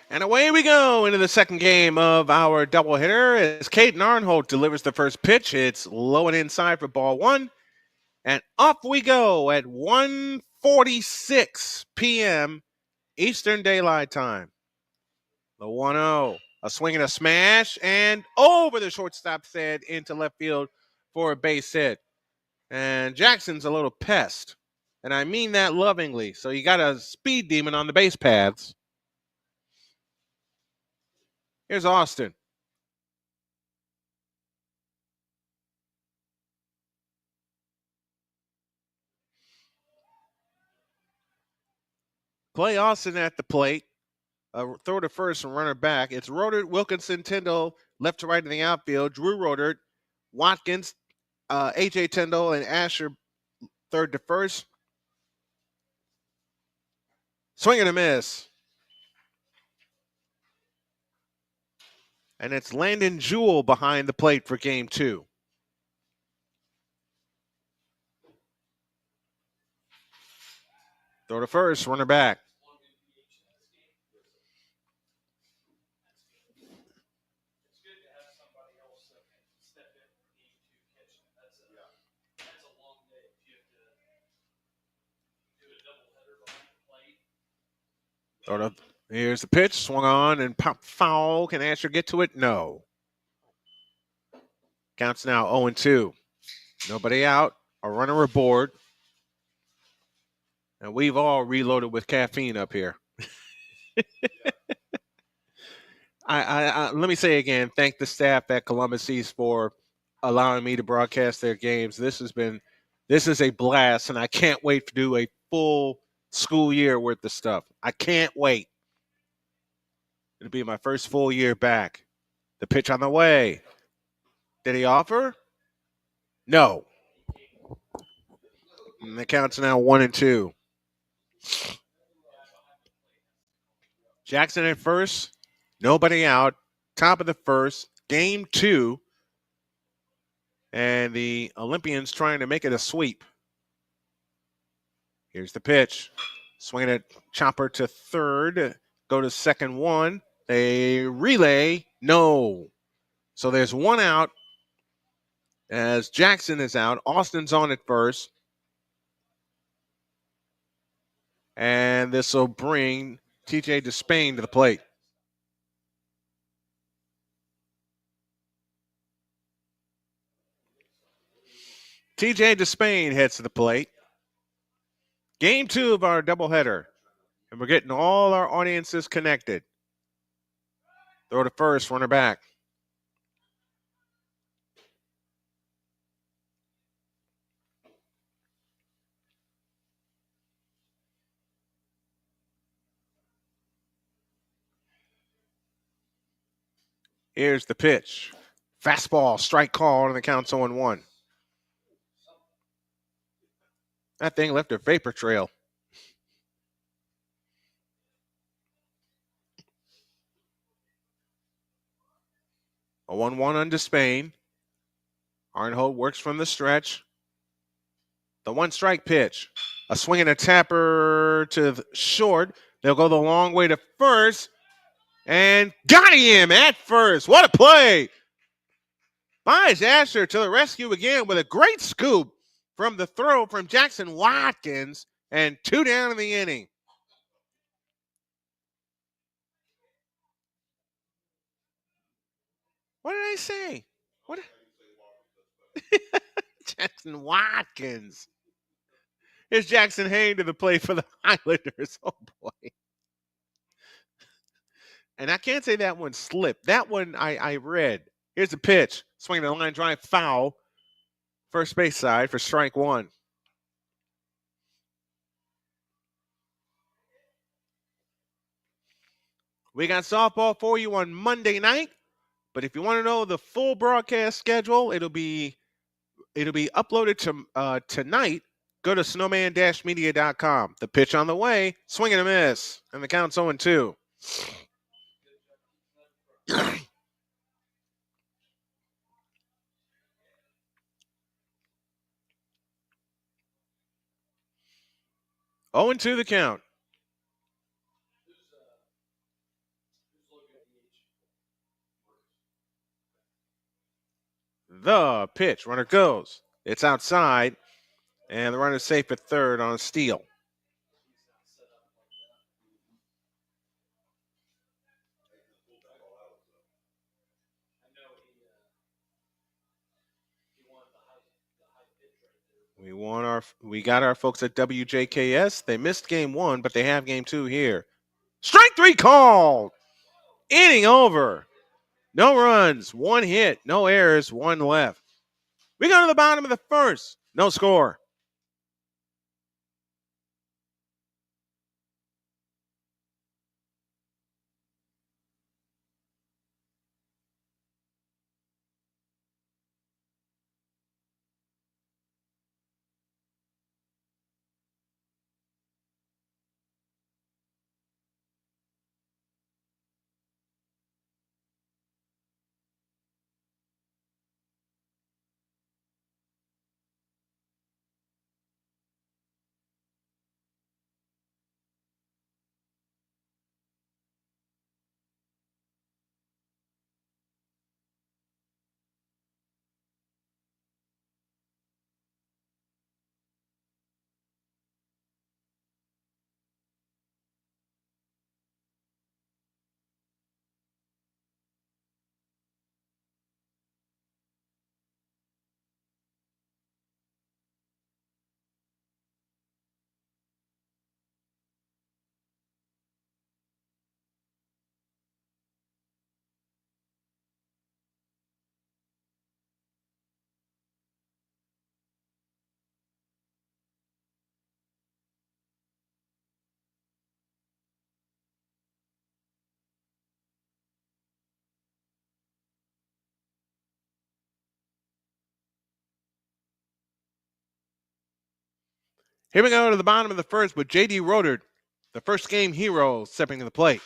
And away we go into the second game of our doubleheader as Caden Arnholt delivers the first pitch. It's low and inside for ball one. And up we go at 1:46 p.m. Eastern Daylight Time. The 1-0. A swing and a smash, and over the shortstop's head into left field for a base hit. And Jackson's a little pest. And I mean that lovingly. So you got a speed demon on the base paths. Here's Austin. Play Austin at the plate. Throw to first and runner back. It's Rodert, Wilkinson, Tyndall, left to right in the outfield. Drew Rodert, Watkins, A.J. Tyndall, and Asher third to first. Swing and a miss. And it's Landon Jewell behind the plate for game two. Throw to first, runner back. Here's the pitch, swung on and pop foul. Can Asher get to it? No. Counts now 0-2. Nobody out, a runner aboard. And we've all reloaded with caffeine up here. I let me say again, thank the staff at Columbus East for allowing me to broadcast their games. This is a blast, and I can't wait to do a full school year worth of stuff. I can't wait. It'll be my first full year back. The pitch on the way. Did he offer? No. And the count's now 1-2. Jackson at first. Nobody out. Top of the first. Game two. And the Olympians trying to make it a sweep. Here's the pitch. Swinging it, chopper to third. Go to second one. A relay. No. So there's one out as Jackson is out. Austin's on at first. And this will bring TJ Despain to the plate. TJ Despain heads to the plate. Game two of our doubleheader. And we're getting all our audiences connected. Throw to first, runner back. Here's the pitch. Fastball, strike call, and the count's 0-1. That thing left a vapor trail. A 1-1 on Despain. Arnholt works from the stretch. The one strike pitch. A swing and a tapper to short. They'll go the long way to first. And got him at first. What a play. Buys Asher to the rescue again with a great scoop from the throw from Jackson Watkins. And 2 down in the inning. What did I say? What? Jackson Watkins. Here's Jackson Hayne to the plate for the Highlanders. Oh, boy. And I can't say that one slipped. That one I read. Here's the pitch. Swinging the line drive foul. First base side for strike one. We got softball for you on Monday night. But if you want to know the full broadcast schedule, it'll be uploaded to tonight. Go to snowman-media.com. The pitch on the way. Swing and a miss. And the count's 0-2. Oh, 0-2 the count. The pitch. Runner goes. It's outside, and the runner's safe at third on a steal. We got our folks at WJKS. They missed game one, but they have game two here. Strike three called. Inning over. No runs, one hit, no errors, one left. We go to the bottom of the first. No score. Here we go to the bottom of the first with J.D. Rodert, the first game hero, stepping to the plate.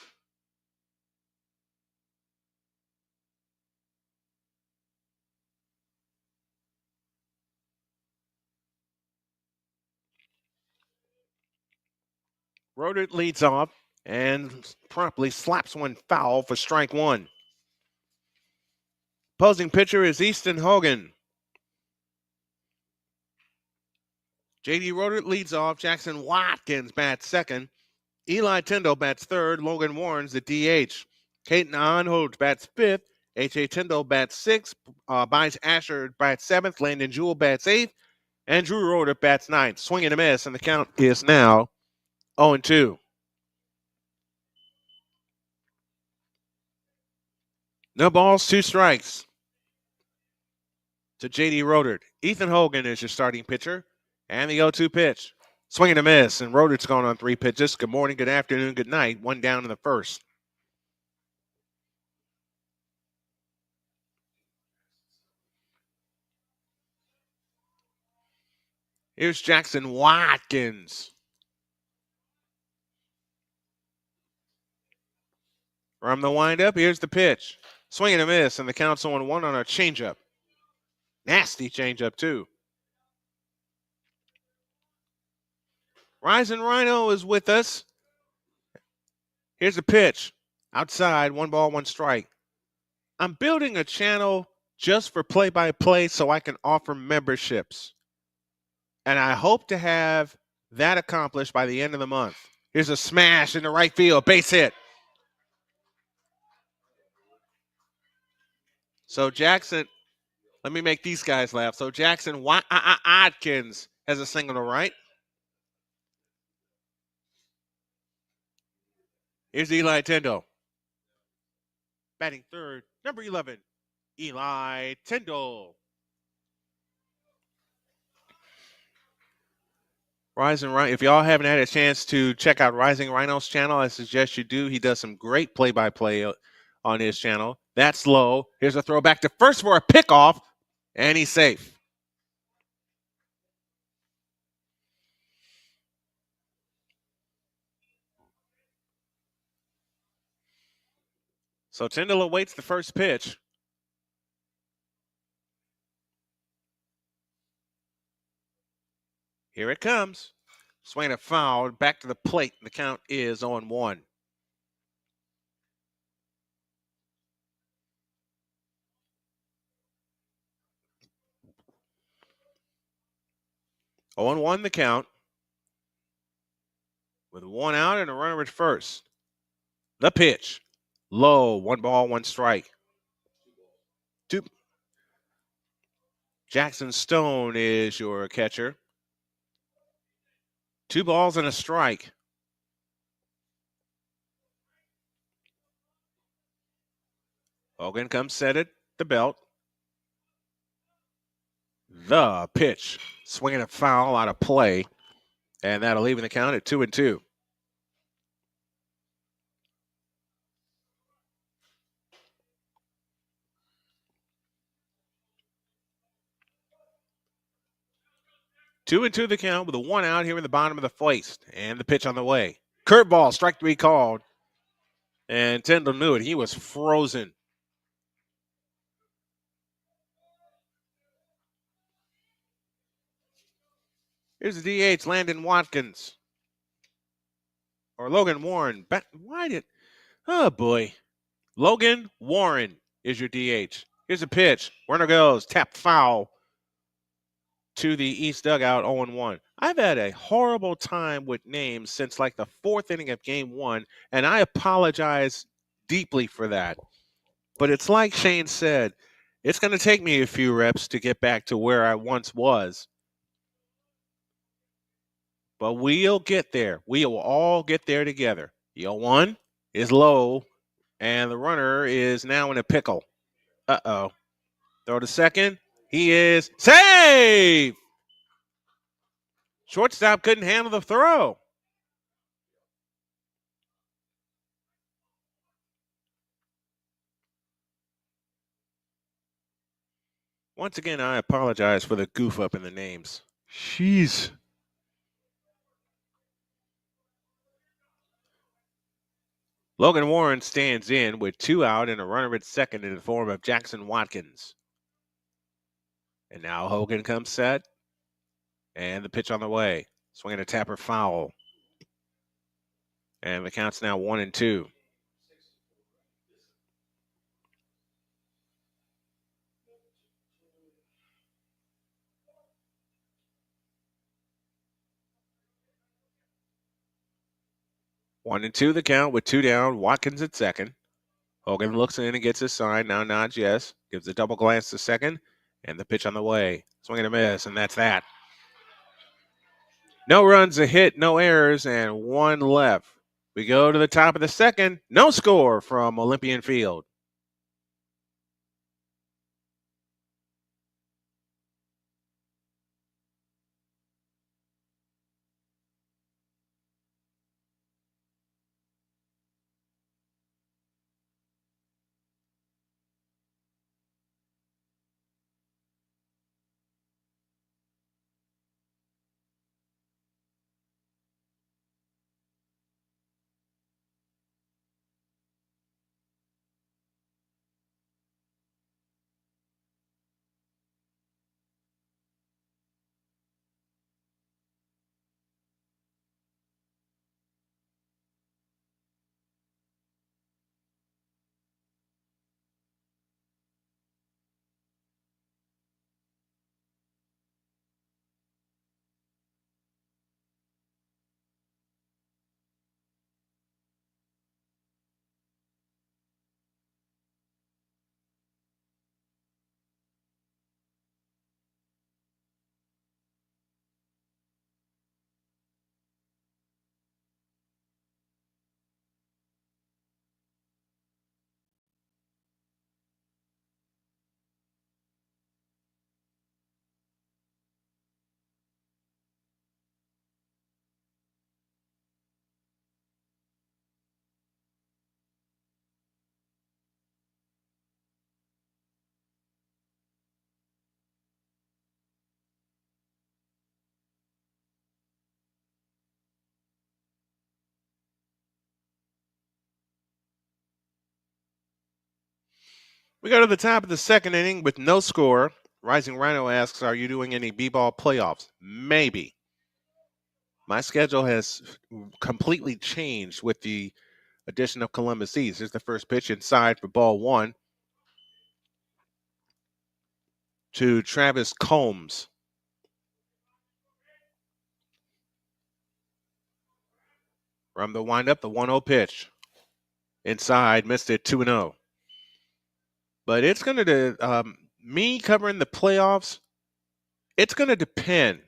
Rodert leads off and promptly slaps one foul for strike one. Opposing pitcher is Easton Hogan. J.D. Rodert leads off. Jackson Watkins bats second. Eli Tyndall bats third. Logan Warren's the DH. Caden Onhold bats fifth. H.A. Tyndall bats sixth. Bynes Asher bats seventh. Landon Jewell bats eighth. And Drew Rodert bats ninth. Swing and a miss, and the count is now 0-2. No balls, two strikes to J.D. Rodert. Ethan Hogan is your starting pitcher. And the 0-2 pitch. Swing and a miss, and Rodert's gone on three pitches. Good morning, good afternoon, good night. One down in the first. Here's Jackson Watkins. From the windup, here's the pitch. Swing and a miss, and the count's 0-1 on a changeup. Nasty changeup, too. Rising Rhino is with us. Here's the pitch. Outside, 1 ball, 1 strike. I'm building a channel just for play-by-play so I can offer memberships. And I hope to have that accomplished by the end of the month. Here's a smash in the right field, base hit. So Jackson, let me make these guys laugh. So Jackson Watkins has a single to right. Here's Eli Tyndall. Batting third, number 11, Eli Tyndall. Rising Rhino. If y'all haven't had a chance to check out Rising Rhino's channel, I suggest you do. He does some great play-by-play on his channel. That's low. Here's a throw back to first for a pickoff, and he's safe. So Tyndall awaits the first pitch. Here it comes. Swing a foul, back to the plate. The count is 0-1. 0-1 the count. With one out and a runner at first. The pitch. Low. 1 ball, 1 strike. Jackson Stone is your catcher. 2 balls and a strike. Hogan comes set at the belt. The pitch. Swinging a foul out of play. And that'll even the count at 2-2. Two and two the count with a 1 out here in the bottom of the first. And the pitch on the way. Curveball, strike 3 called. And Tyndall knew it. He was frozen. Here's the DH, Landon Watkins. Or Logan Warren. Oh, boy. Logan Warren is your DH. Here's a pitch. Runner goes. Tap foul to the East dugout, 0-1. I've had a horrible time with names since like the 4th inning of game 1, and I apologize deeply for that. But it's like Shane said, it's going to take me a few reps to get back to where I once was. But we'll get there. We will all get there together. The 0-1 is low, and the runner is now in a pickle. Uh-oh. Throw to second. He is safe! Shortstop couldn't handle the throw. Once again, I apologize for the goof up in the names. Jeez. Logan Warren stands in with 2 out and a runner at second in the form of Jackson Watkins. And now Hogan comes set. And the pitch on the way. Swinging a tapper foul. And the count's now 1-2. One and two the count with 2 down. Watkins at second. Hogan looks in and gets his sign. Now nods yes. Gives a double glance to second. And the pitch on the way. Swing and a miss, and that's that. No runs, a hit, no errors, and 1 left. We go to the top of the second. No score from Olympian Field. We go to the top of the second inning with no score. Rising Rhino asks, are you doing any B-ball playoffs? Maybe. My schedule has completely changed with the addition of Columbus East. Here's the first pitch inside for ball 1 to Travis Combs. From the windup, the 1-0 pitch. Inside, missed it 2-0. But it's going to, me covering the playoffs, it's going to depend,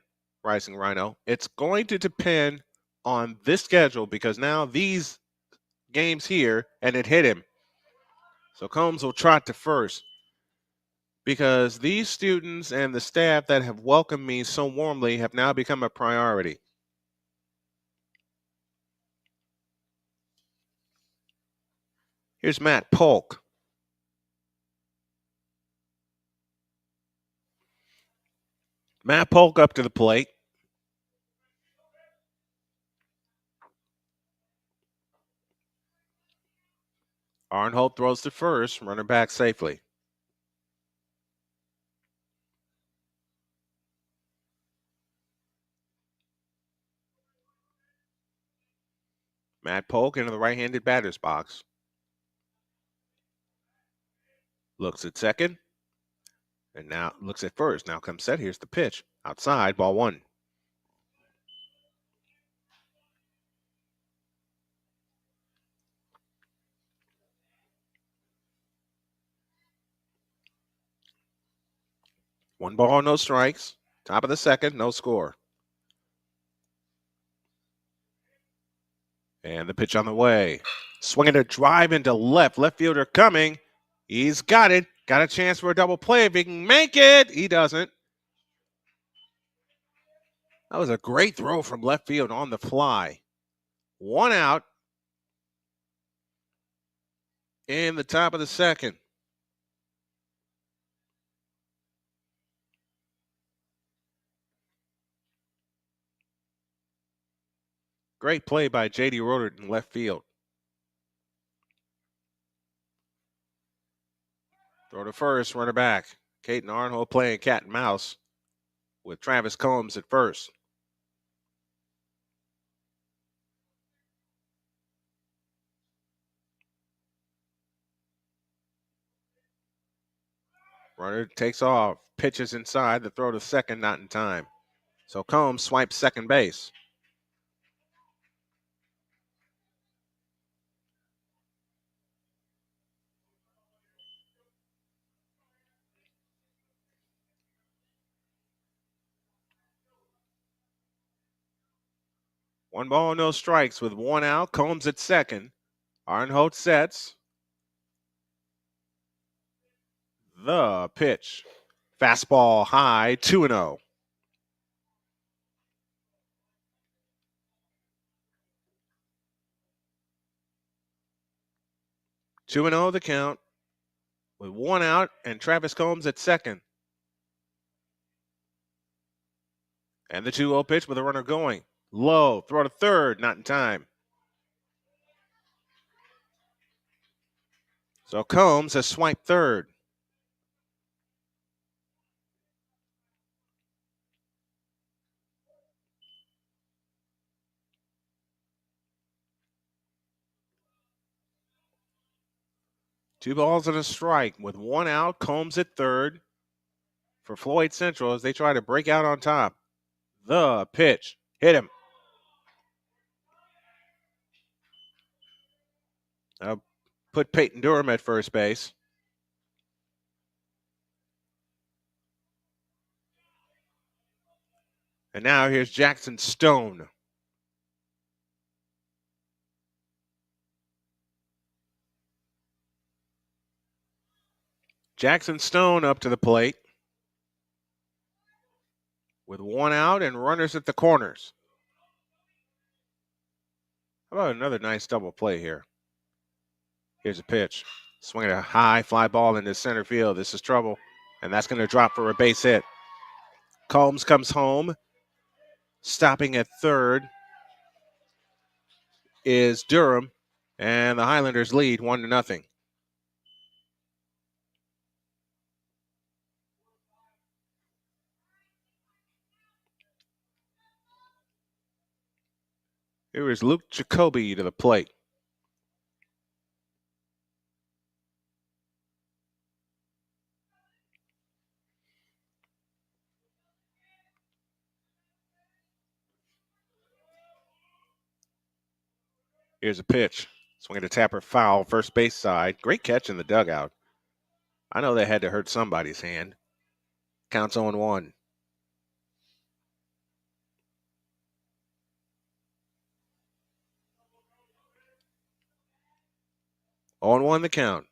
Rising Rhino. It's going to depend on this schedule because now these games here, and it hit him. So Combs will trot to first because these students and the staff that have welcomed me so warmly have now become a priority. Here's Matt Polk. Matt Polk up to the plate. Arnholt throws to first, runner back safely. Matt Polk into the right-handed batter's box. Looks at second. And now looks at first. Now comes set. Here's the pitch. Outside, ball 1. One ball, no strikes. Top of the second, no score. And the pitch on the way. Swinging a drive into left. Left fielder coming. He's got it. Got a chance for a double play if he can make it. He doesn't. That was a great throw from left field on the fly. 1 out in the top of the second. Great play by J.D. Rodert in left field. Throw to first, runner back. Caden Arnholt playing cat and mouse with Travis Combs at first. Runner takes off, pitches inside, the throw to second, not in time. So Combs swipes second base. One ball, no strikes with 1 out. Combs at second. Arnholt sets. The pitch. Fastball high, 2-0. 2-0 the count with 1 out and Travis Combs at second. And the 2-0 pitch with a runner going. Low, throw to third, not in time. So Combs has swiped third. Two balls and a strike with 1 out. Combs at third for Floyd Central as they try to break out on top. The pitch. Hit him. Put Peyton Durham at first base. And now here's Jackson Stone. Jackson Stone up to the plate with 1 out and runners at the corners. How about another nice double play here? Here's a pitch. Swinging a high fly ball into center field. This is trouble. And that's going to drop for a base hit. Combs comes home. Stopping at third is Durham. And the Highlanders lead 1-0. Here is Luke Jacoby to the plate. Here's a pitch. Swinging a tapper foul, first base side. Great catch in the dugout. I know they had to hurt somebody's hand. Counts 0-1. On one the count.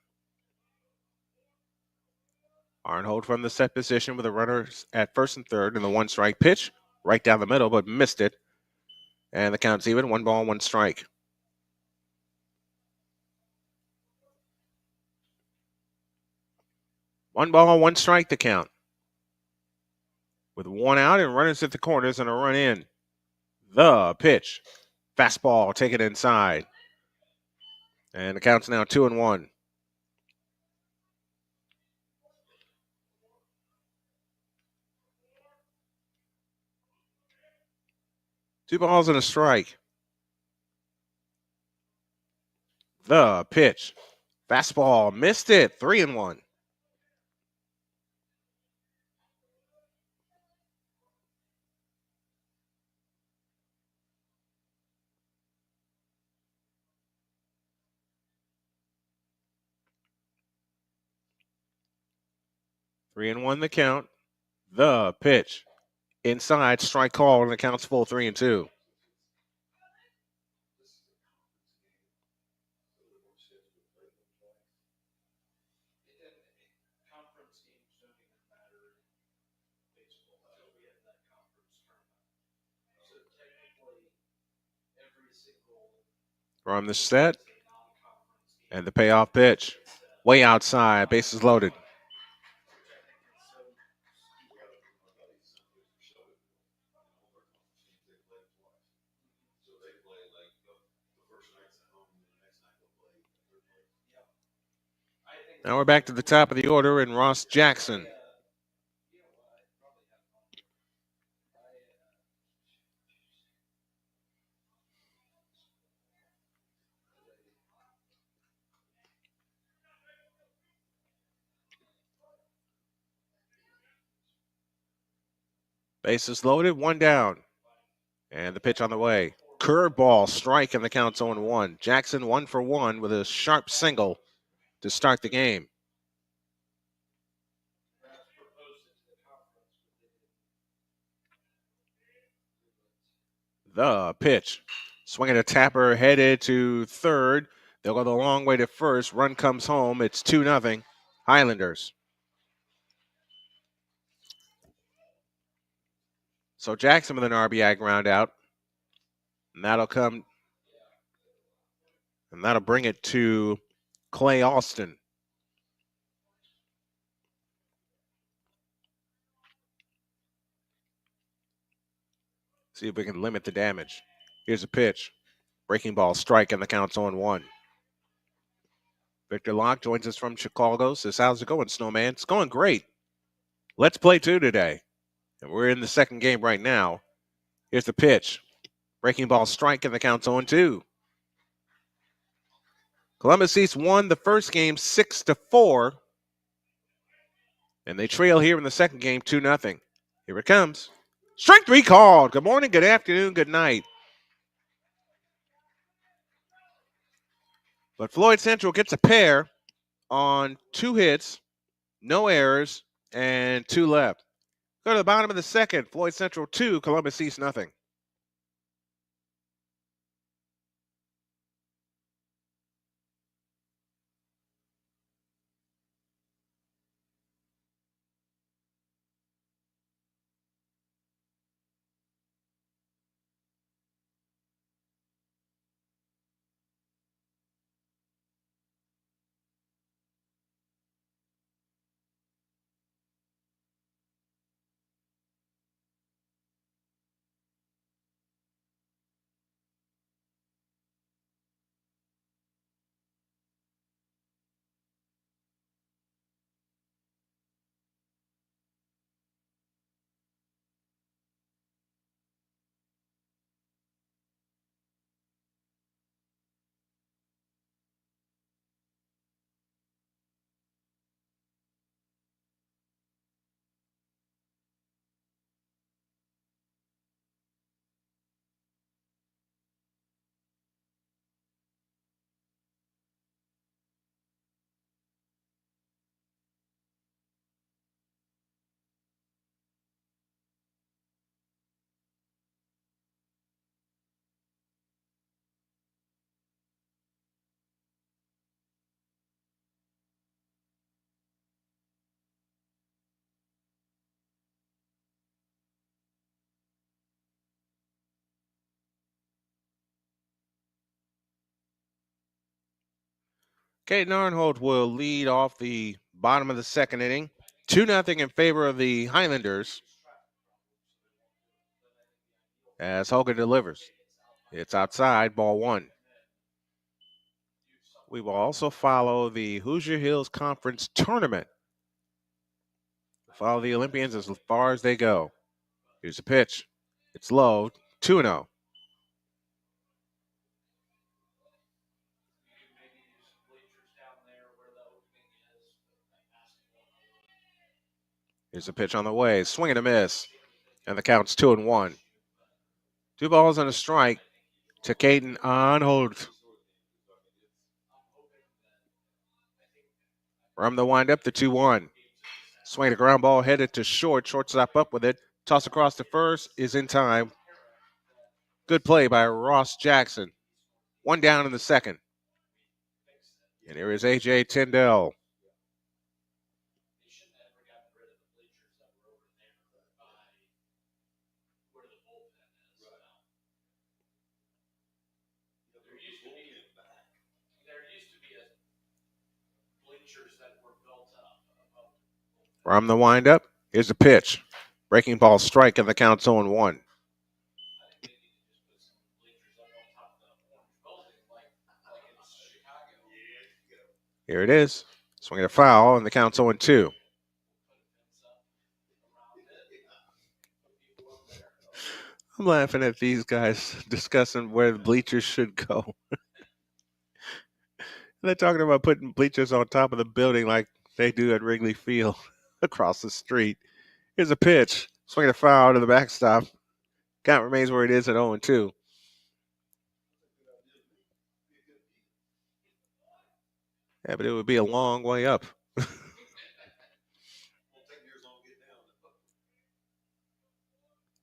Arnhold from the set position with the runners at first and third, and the one strike pitch right down the middle, but missed it. And the count's even. 1 ball, 1 strike. One ball, 1 strike to count. With 1 out and runners at the corners and a run in. The pitch. Fastball, take it inside. And the count's now 2-1. Two balls and a strike. The pitch. Fastball, missed it. 3-1. Three and 1 the count. The pitch. Inside, strike call, and the count's full 3-2. From the set. And the payoff pitch. Way outside, bases loaded. Now we're back to the top of the order and Ross Jackson. Bases loaded, 1 down. And the pitch on the way. Curveball, strike, and the count's 0-1. Jackson 1 for 1 with a sharp single to start the game. The pitch. Swinging a tapper, headed to third. They'll go the long way to first. Run comes home. It's 2-0 Highlanders. So Jackson with an RBI ground out. And that'll bring it to Clay Alston. See if we can limit the damage. Here's a pitch. Breaking ball, strike, and the count's 0-1. Victor Locke joins us from Chicago. Says, how's it going, Snowman? It's going great. Let's play 2 today. And we're in the second game right now. Here's the pitch. Breaking ball, strike, and the count's 0-2. Columbus East won the first game 6-4. And they trail here in the second game 2-0. Here it comes. Strike 3 called. Good morning, good afternoon, good night. But Floyd Central gets a pair on 2 hits, no errors, and 2 left. Go to the bottom of the second. Floyd Central 2, Columbus East 0. Caden Arnholt will lead off the bottom of the second inning. 2-0 in favor of the Highlanders as Hogan delivers. It's outside, ball one. We will also follow the Hoosier Hills Conference Tournament. Follow the Olympians as far as they go. Here's a pitch. It's low, 2-0. Here's a pitch on the way. Swing and a miss. And the count's 2-1. 2 balls and a strike to Caden Arnholt. From the windup, the 2-1. Swing a ground ball headed to short. Shortstop up with it. Toss across to first is in time. Good play by Ross Jackson. 1 down in the second. And here is A.J. Tyndall. From the windup, here's a pitch. Breaking ball strike, and the count's 0-1. Here it is. Swing a foul, and the count's 0-2. I'm laughing at these guys discussing where the bleachers should go. They're talking about putting bleachers on top of the building like they do at Wrigley Field across the street. Here's a pitch. Swing a foul to the backstop. Count remains where it is at 0-2. Yeah, but it would be a long way up.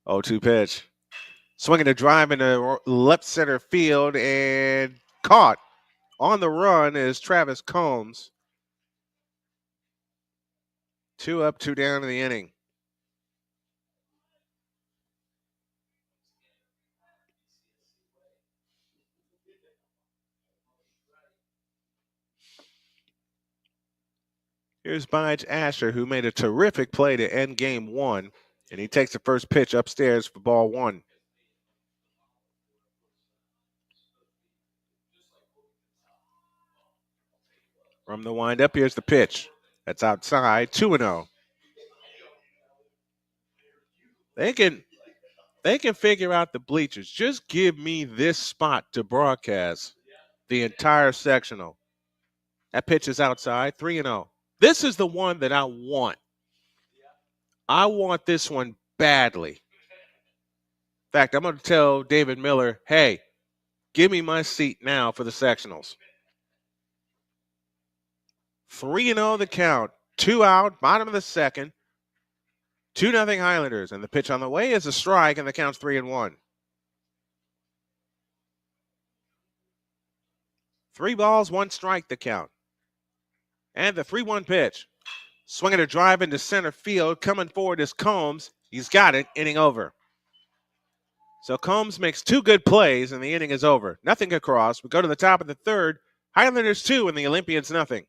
0-2 pitch. Swinging a drive into left center field and caught. On the run is Travis Combs. 2 up, 2 down in the inning. Here's Blige Asher, who made a terrific play to end game one, and he takes the first pitch upstairs for ball one. From the windup, here's the pitch. That's outside, 2-0. They can figure out the bleachers. Just give me this spot to broadcast the entire sectional. That pitch is outside, 3-0. This is the one that I want. I want this one badly. In fact, I'm going to tell David Miller, hey, give me my seat now for the sectionals. 3-0 the count. 2 out, bottom of the second. 2-0 Highlanders. And the pitch on the way is a strike, and the count's 3-1. 3 balls, 1 strike the count. And the 3-1 pitch. Swinging a drive into center field. Coming forward is Combs. He's got it. Inning over. So Combs makes 2 good plays, and the inning is over. Nothing across. We go to the top of the third. Highlanders 2 and the Olympians nothing.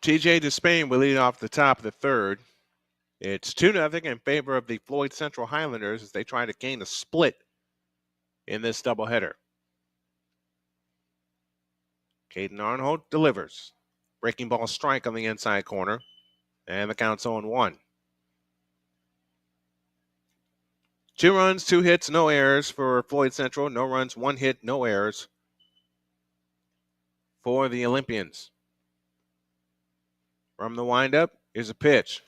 TJ Despain will lead off the top of the third. It's 2-0 in favor of the Floyd Central Highlanders as they try to gain a split in this doubleheader. Caden Arnhold delivers. Breaking ball strike on the inside corner. And the count's 0-1. 2 runs, 2 hits, no errors for Floyd Central. No runs, 1 hit, no errors for the Olympians. From the windup, here's a pitch.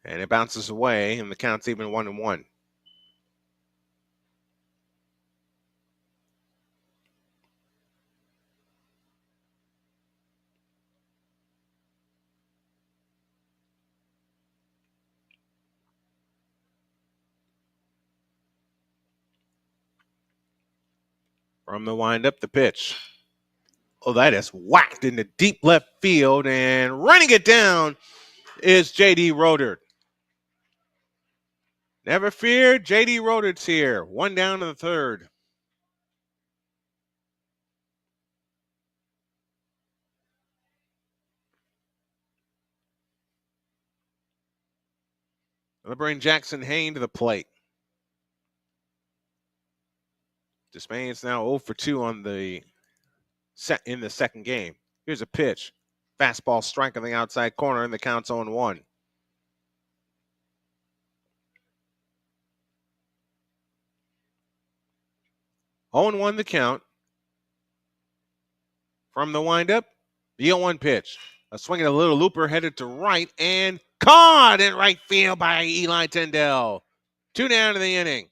And it bounces away, and the count's even 1-1. From the windup, the pitch. Oh, that is whacked into deep left field, and running it down is J.D. Rodert. Never fear, J.D. Rodert's here. 1 down in the third. They'll bring Jackson Hain to the plate. Despain's now 0 for 2 on the in the second game. Here's a pitch. Fastball strike on the outside corner, and the count's 0-1. Oh, 1 the count. From the windup, the 0-1 pitch. A swing and a little looper headed to right and caught in right field by Eli Tyndall. 2 down to the inning.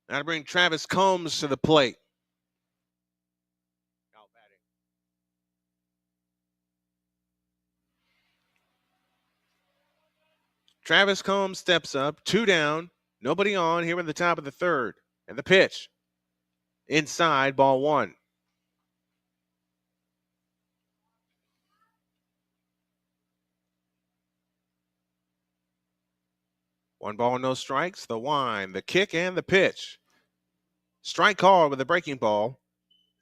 Now to bring Travis Combs to the plate. Travis Combs steps up, 2 down, nobody on here in the top of the third. And the pitch. Inside, ball 1. One ball, no strikes. The wind, the kick, and the pitch. Strike called with a breaking ball,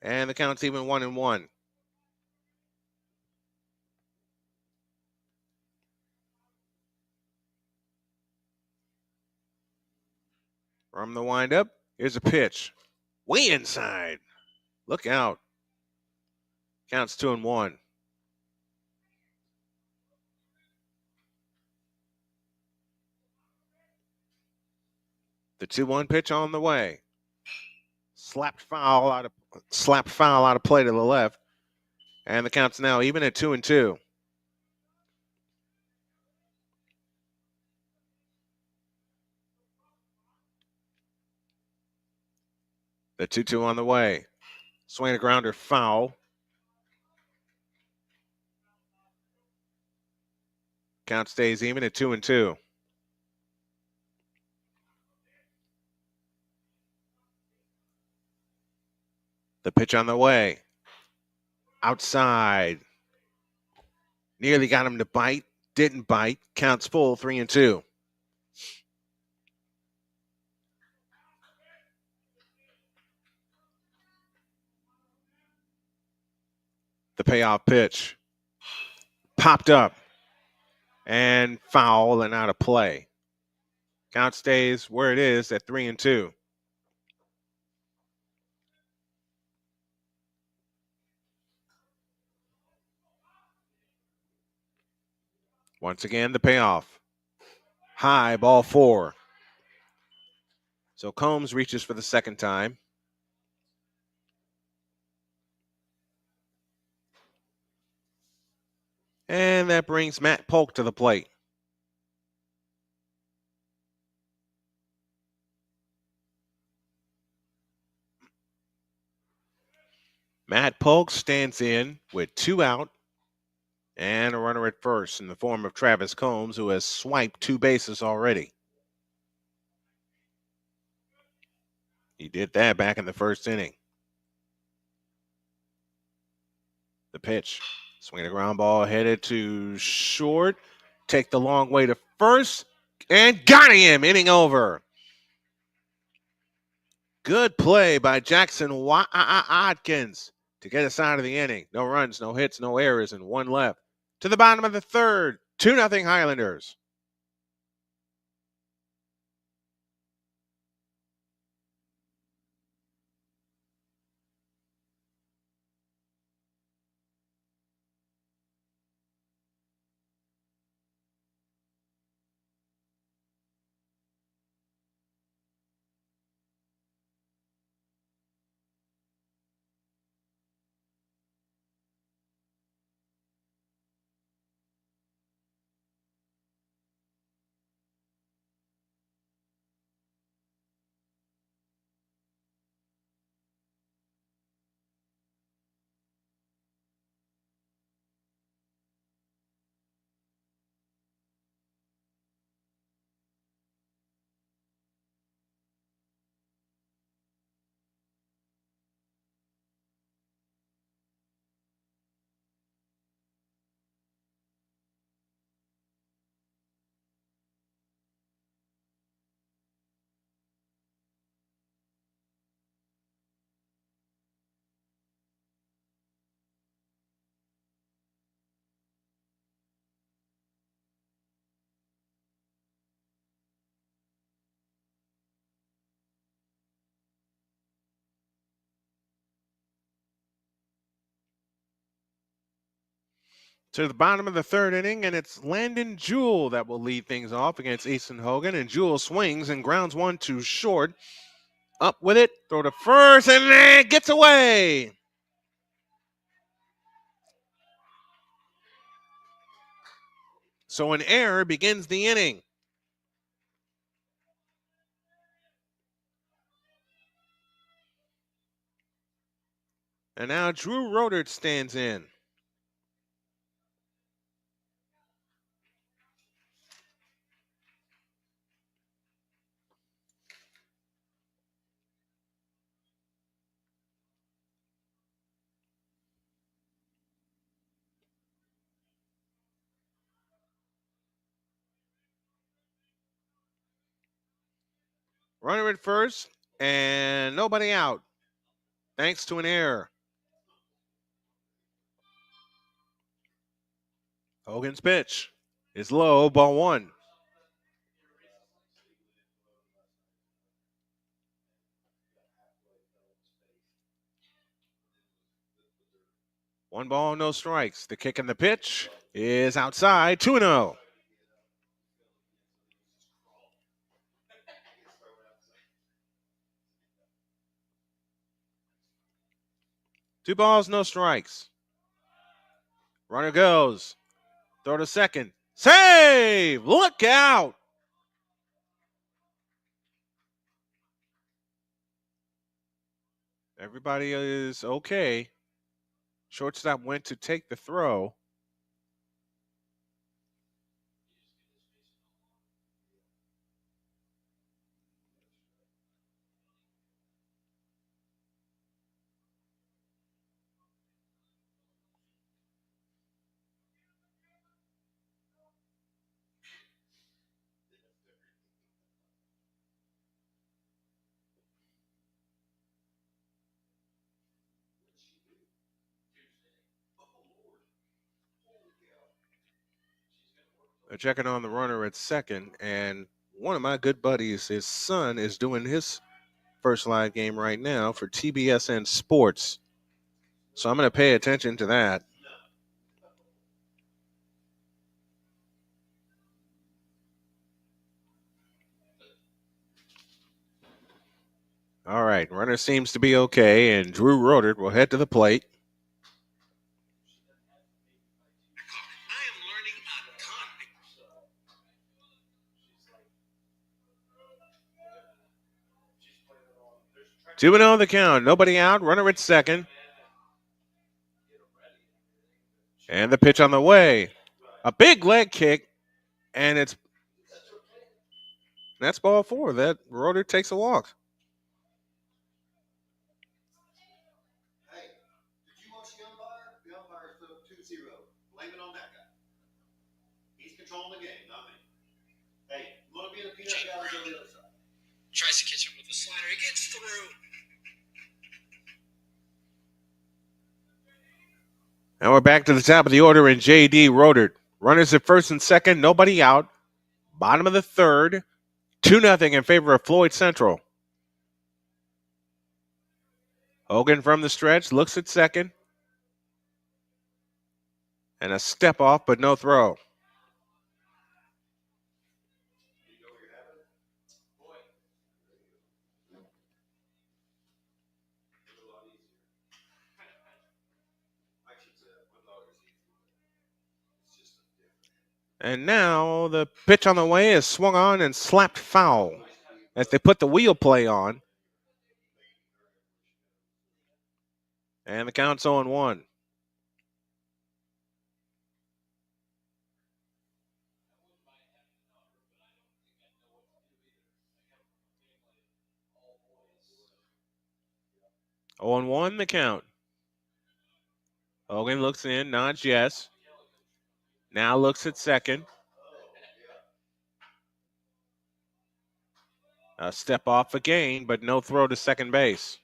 and the count's even 1-1. From the windup, here's a pitch. Way inside. Look out. Counts 2-1. The 2-1 pitch on the way. Slapped foul out of play to the left. And the count's now even at 2-2. The 2-2 on the way. Swing a grounder foul. Count stays even at 2-2. The pitch on the way. Outside. Nearly got him to bite. Didn't bite. Counts full, 3-2. The payoff pitch. Popped up. And foul and out of play. Count stays where it is at 3-2. Once again, the payoff. High, ball 4. So Combs reaches for the second time. And that brings Matt Polk to the plate. Matt Polk stands in with 2 out and a runner at first in the form of Travis Combs, who has swiped 2 bases already. He did that back in the first inning. The pitch. Swing a ground ball headed to short. Take the long way to first. And got him. Inning over. Good play by Jackson Watkins. to get us out of the inning. No runs, no hits, no errors, and one left. To the bottom of the third, 2-0 Highlanders. To the bottom of the third inning, and it's Landon Jewell that will lead things off against Easton Hogan. And Jewell swings and grounds one to short. Up with it, throw to first, and then gets away. So an error begins the inning. And now Drew Rodert stands in. Runner at first, and nobody out, thanks to an error. Hogan's pitch is low, ball one. One ball, no strikes. The kick and the pitch is outside, 2-0. Two balls, no strikes. Runner goes. Throw to second. Save! Look out! Everybody is okay. Shortstop went to take the throw. They're checking on the runner at second, and one of my good buddies, his son, is doing his first live game right now for TBSN Sports. So I'm going to pay attention to that. All right, runner seems to be okay, and Drew Rodert will head to the plate. Two and zero the count. Nobody out. Runner at second. And the pitch on the way. A big leg kick, and that's ball four. That Rodert takes a walk. Tries to catch him with a slider. He gets through. And we're back to the top of the order in J.D. Rodert. Runners at first and second, nobody out. Bottom of the third, 2-0 in favor of Floyd Central. Hogan from the stretch, looks at second. And a step off, but no throw. And now the pitch on the way is swung on and slapped foul as they put the wheel play on. And the count's 0-1. On one, the count. Hogan looks in, nods yes. Now looks at second. A step off a gain, but no throw to second base.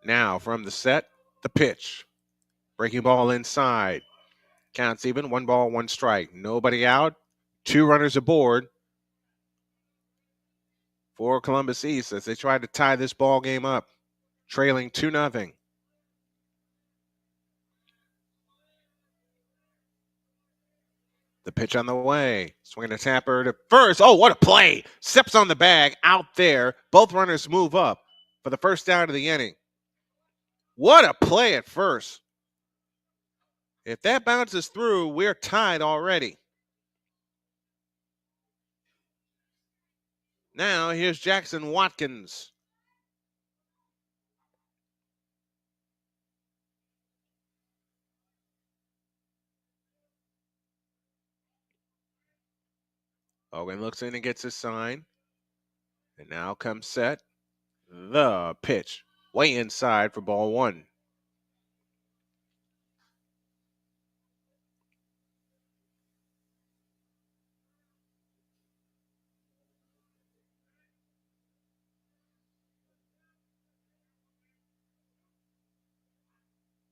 Now from the set, the pitch. Breaking ball inside. Counts even, 1 ball, 1 strike. Nobody out, 2 runners aboard for Columbus East as they try to tie this ball game up, trailing 2-0. The pitch on the way. Swinging a tapper to first. Oh, what a play. Steps on the bag out there. Both runners move up for the first down of the inning. What a play at first. If that bounces through, we're tied already. Now here's Jackson Watkins. Hogan looks in and gets his sign. And now comes set. The pitch. Way inside for ball 1.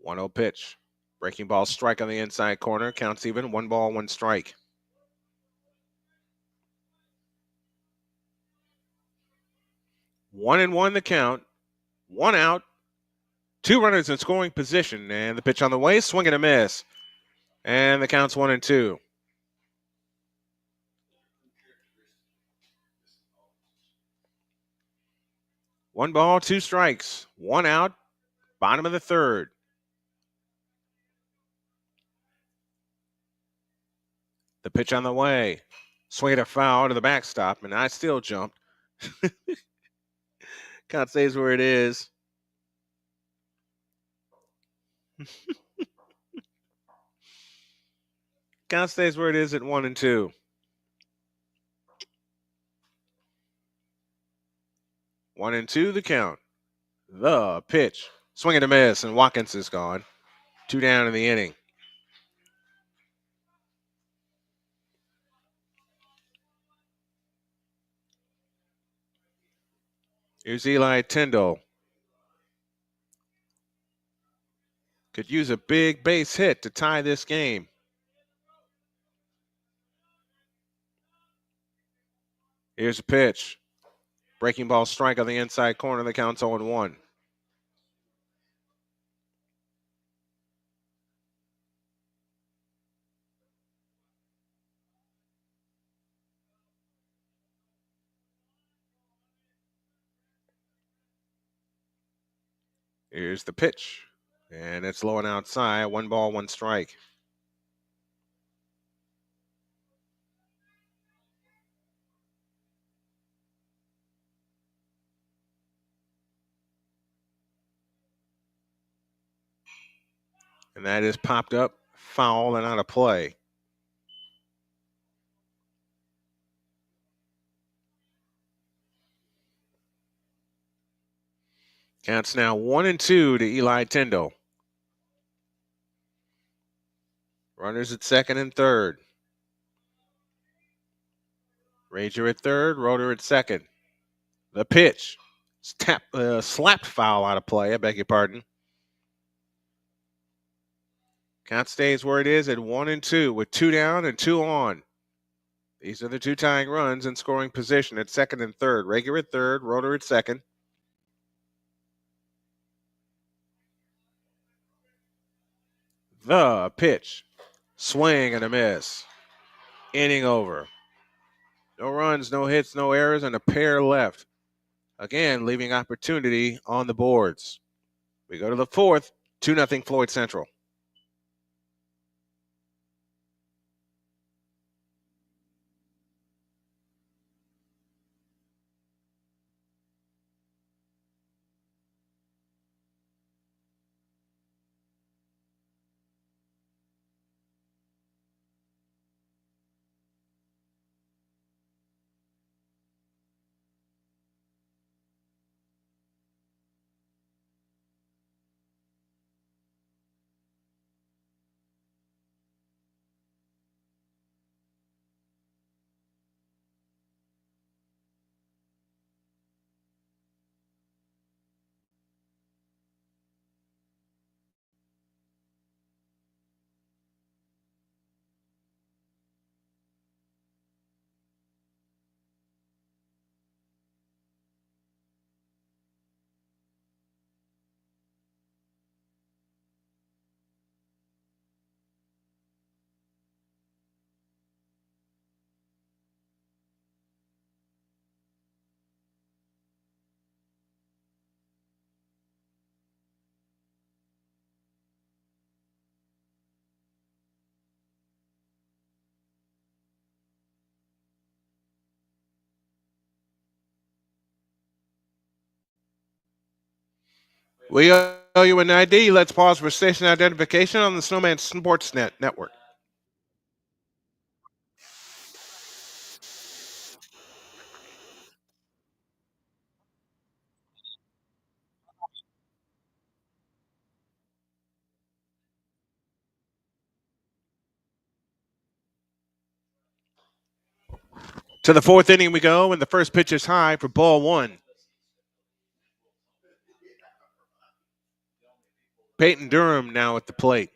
One 0 pitch. Breaking ball strike on the inside corner. Counts even. 1 ball, 1 strike. 1-1 the count. 1 out. 2 runners in scoring position. And the pitch on the way. Swing and a miss. And the count's 1-2. 1 ball, 2 strikes. 1 out. Bottom of the third. The pitch on the way. Swing a foul to the backstop, and I still jumped. Count stays where it is. Count stays where it is at 1-2. 1-2 the count. The pitch. Swing and a miss, and Watkins is gone. 2 down in the inning. Here's Eli Tyndall. Could use a big base hit to tie this game. Here's a pitch. Breaking ball strike on the inside corner. The count's 0-1. Here's the pitch. And it's low and outside. 1 ball, 1 strike. And that is popped up, foul, and out of play. Counts now 1-2 to Eli Tyndall. Runners at second and third. Rager at third, Rotor at second. The pitch. Slapped foul out of play. I beg your pardon. Count stays where it is at 1-2 with 2 down and 2 on. These are the two tying runs in scoring position at second and third. Rager at third, Rotor at second. The pitch. Swing and a miss. Inning over. No runs, no hits, no errors, and a pair left. Again, leaving opportunity on the boards. We go to the fourth, 2-0 Floyd Central. We owe you an ID. Let's pause for station identification on the Snowman Sports Network. To the fourth inning we go, and the first pitch is high for ball one. Peyton Durham now at the plate.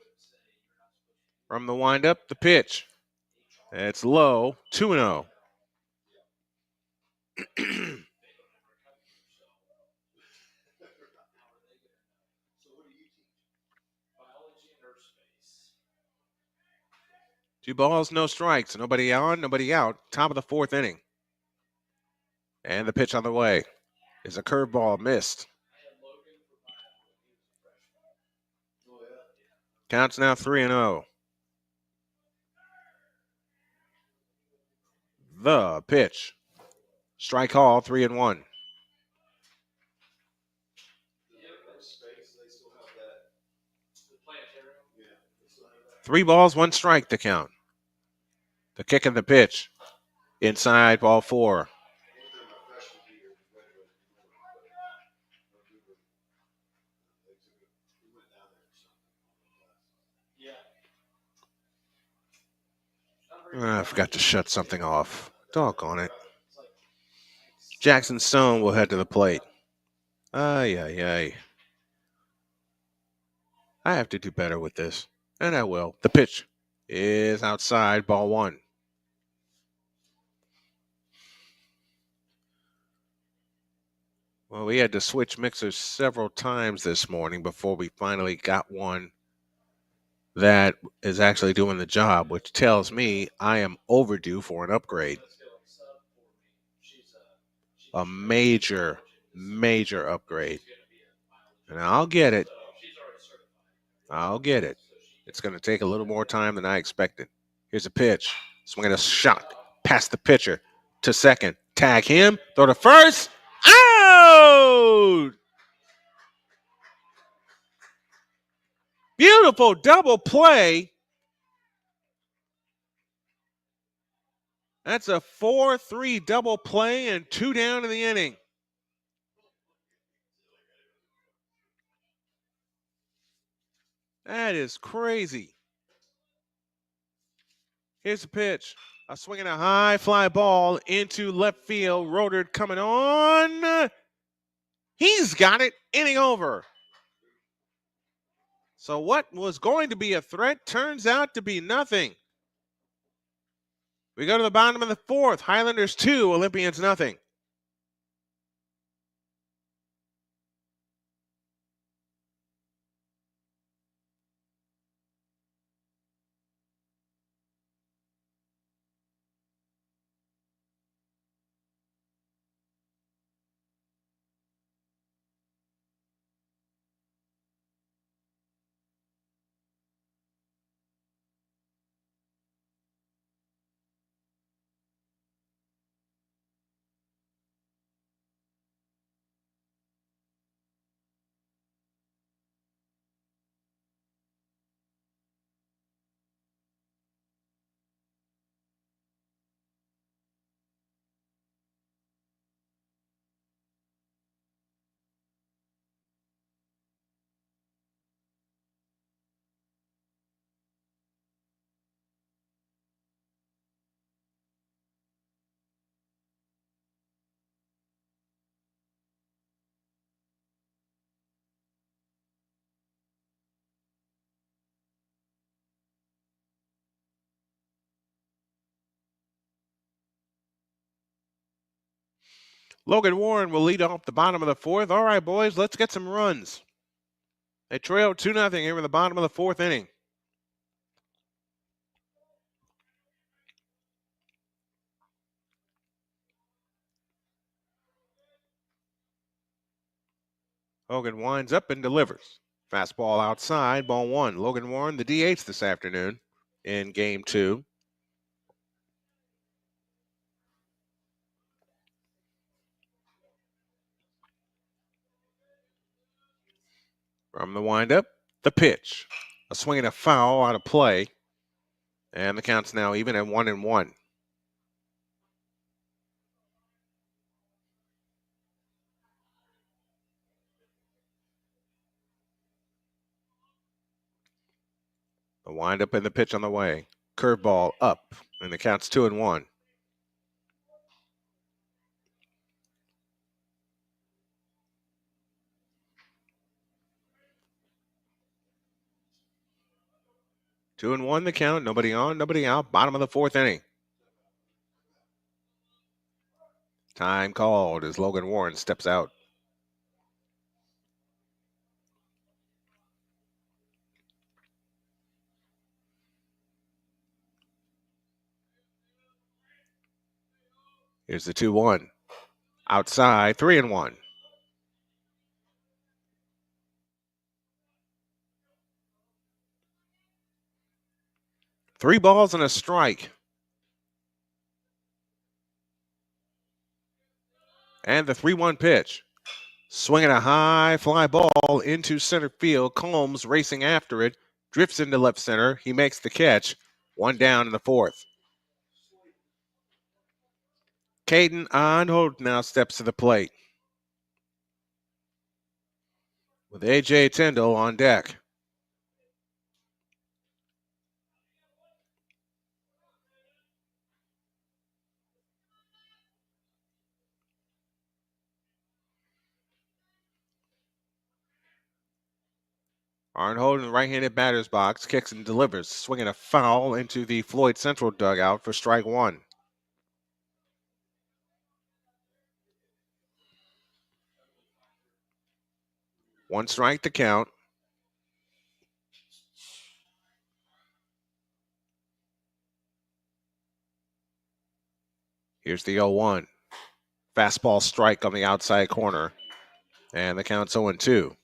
From the windup, the pitch. It's low, 2-0. Two balls, no strikes. Nobody on, nobody out. Top of the fourth inning. And the pitch on the way is a curveball missed. Counts now 3-0. The pitch. Strike call, 3-1. Three balls, one strike to count. The kick and the pitch. Inside, ball four. I forgot to shut something off. Doggone it. Jackson Stone will head to the plate. Ay, ay, ay. I have to do better with this, and I will. The pitch is outside, ball one. Well, we had to switch mixers several times this morning before we finally got one that is actually doing the job, which tells me I am overdue for an upgrade. A major, major upgrade. And I'll get it. I'll get it. It's going to take a little more time than I expected. Here's a pitch. Swinging a shot past the pitcher to second. Tag him. Throw to first. Out! Beautiful double play. That's a 4-3 double play and 2 down in the inning. That is crazy. Here's the pitch. A swing and a high fly ball into left field. Roder coming on. He's got it. Inning over. So what was going to be a threat turns out to be nothing. We go to the bottom of the fourth. Highlanders 2, Olympians nothing. Logan Warren will lead off the bottom of the fourth. All right, boys, let's get some runs. They trail 2-0 here in the bottom of the fourth inning. Hogan winds up and delivers. Fastball outside, ball one. Logan Warren, the DH this afternoon in game 2. From the windup, the pitch. A swing and a foul out of play. And the count's now even at 1-1. The windup and the pitch on the way. Curveball up, and the count's 2-1. Two and one the count. Nobody on, nobody out. Bottom of the fourth inning. Time called as Logan Warren steps out. Here's the 2-1. Outside, 3-1. Three balls and a strike. And the 3-1 pitch. Swinging a high fly ball into center field. Combs racing after it. Drifts into left center. He makes the catch. One down in the fourth. Caden Arnold now steps to the plate, with A.J. Tyndall on deck. Arnold in the right-handed batter's box kicks and delivers, swinging a foul into the Floyd Central dugout for strike one. One strike to count. Here's the 0-1. Fastball strike on the outside corner. And the count's 0-2.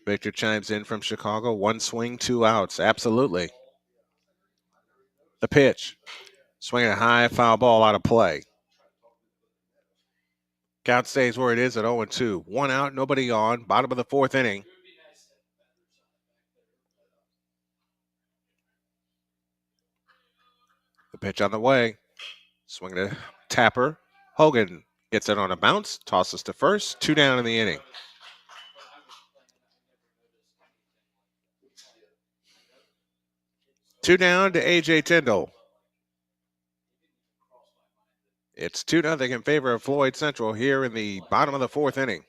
Victor chimes in from Chicago. One swing, 2 outs. Absolutely. The pitch. Swinging a high foul ball out of play. Count stays where it is at 0-2. 1 out, nobody on. Bottom of the fourth inning. The pitch on the way. Swing to Tapper. Hogan gets it on a bounce. Tosses to first. 2 down in the inning. Two down to A.J. Tyndall. It's 2-0 in favor of Floyd Central here in the bottom of the fourth inning.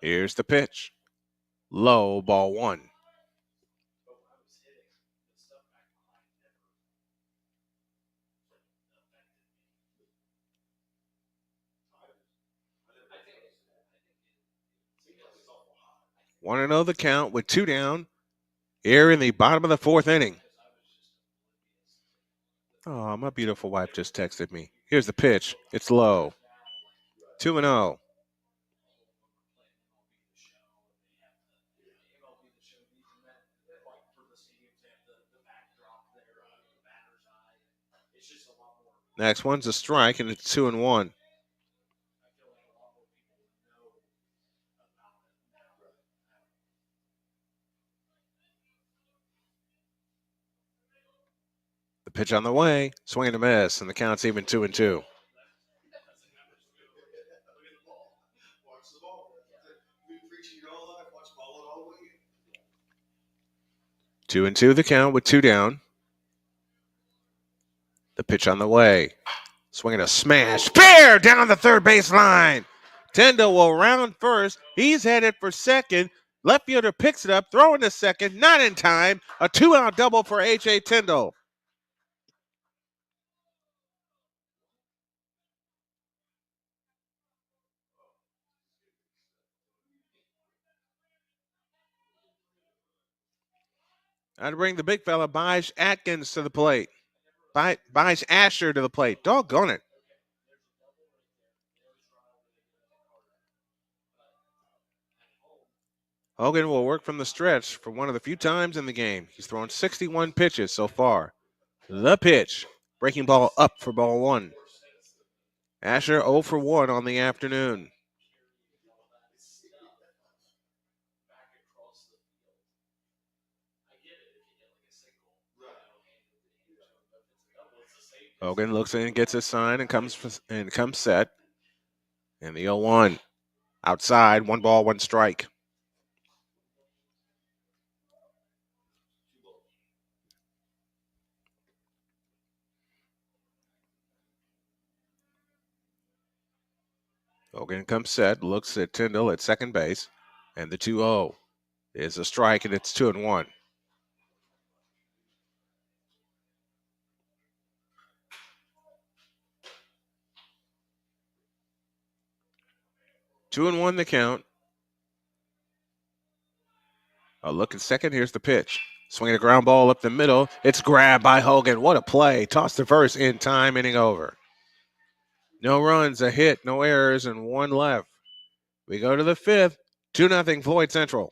Here's the pitch. Low, ball one. One and 0 the count with two down here in the bottom of the fourth inning. Oh, my beautiful wife just texted me. Here's the pitch. It's low. 2-0. Next one's a strike, and it's 2-1. The pitch on the way, swing and a miss, and the count's even 2-2. 2-2 the count with two down. The pitch on the way, swinging a smash, fair down the third base line. Tyndall will round first. He's headed for second. Left fielder picks it up, throwing to second, not in time. A 2-out double for A.J. Tyndall. Now to bring the big fella, Bijh Atkins to the plate. Bijh Asher to the plate. Doggone it. Hogan will work from the stretch for one of the few times in the game. He's thrown 61 pitches so far. The pitch. Breaking ball up for ball one. Asher 0 for 1 on the afternoon. Hogan looks in, gets his sign, and comes set. And the 0-1. Outside, 1 ball, 1 strike. Hogan comes set, looks at Tyndall at second base, and the 2-0 is a strike, and it's 2-1. Two and one the count. A look at second. Here's the pitch. Swinging a ground ball up the middle. It's grabbed by Hogan. What a play. Tossed to first in time, inning over. No runs, a hit, no errors, and 1 left. We go to the fifth. 2-0 Floyd Central.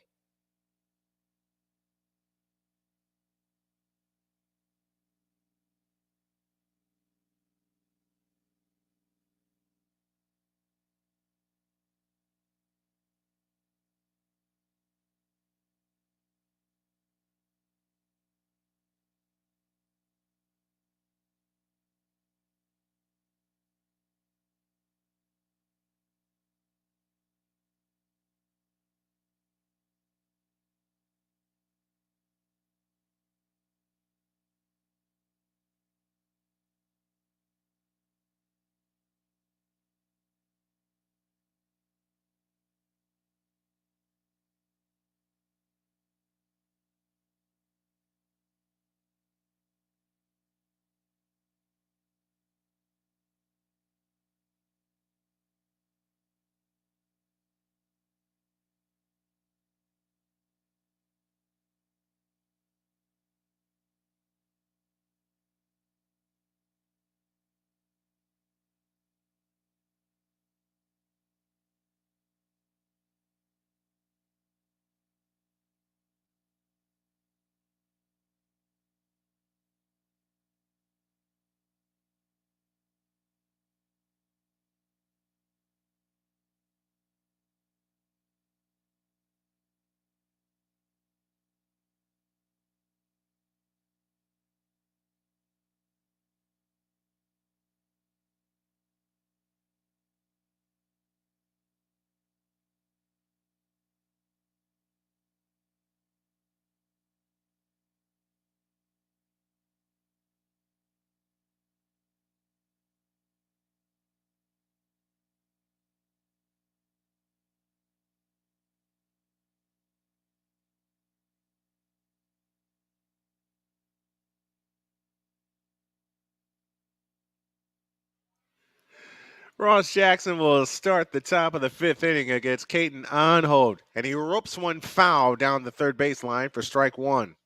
Ross Jackson will start the top of the fifth inning against Caden Onhold, and he ropes one foul down the third baseline for strike one.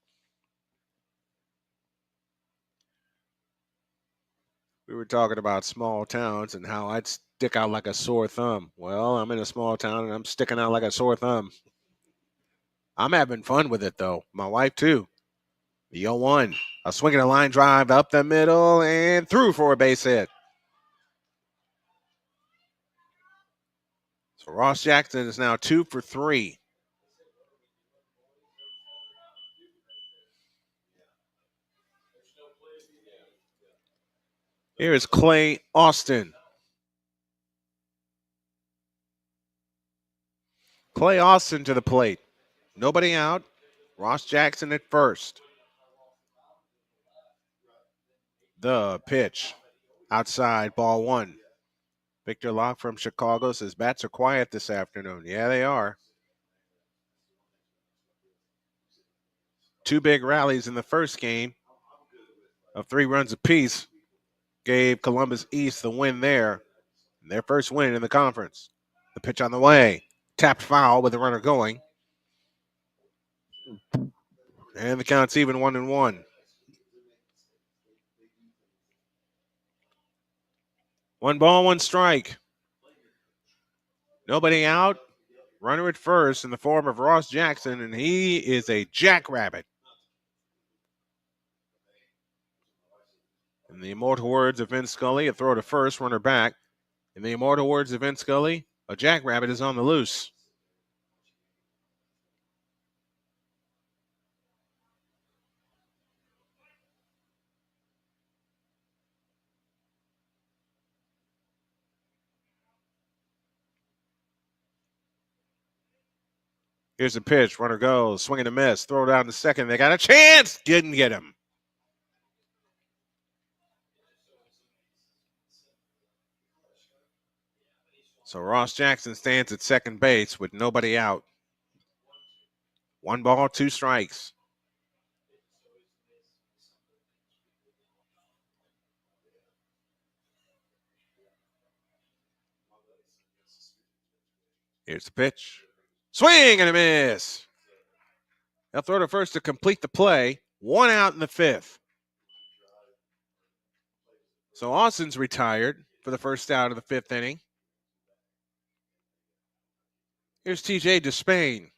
We were talking about small towns and how I'd stick out like a sore thumb. Well, I'm in a small town and I'm sticking out like a sore thumb. I'm having fun with it, though. My wife, too. The 0-1. A swinging a line drive up the middle and through for a base hit. So Ross Jackson is now 2 for 3. Here is Clay Austin. Clay Austin to the plate. Nobody out. Ross Jackson at first. The pitch. Outside, ball one. Victor Locke from Chicago says bats are quiet this afternoon. Yeah, they are. 2 big rallies in the first game of 3 runs apiece gave Columbus East the win there. Their first win in the conference. The pitch on the way. Tapped foul with the runner going. And the count's even 1-1. 1 ball, 1 strike. Nobody out. Runner at first in the form of Ross Jackson, and he is a jackrabbit. In the immortal words of Vince Scully, a throw to first, runner back. In the immortal words of Vince Scully, a jackrabbit is on the loose. Here's the pitch. Runner goes. Swing and a miss. Throw down to second. They got a chance. Didn't get him. So Ross Jackson stands at second base with nobody out. 1 ball, 2 strikes. Here's the pitch. Swing and a miss. They'll throw to first to complete the play. 1 out in the 5th. So Austin's retired for the first out of the 5th inning. Here's TJ Despain.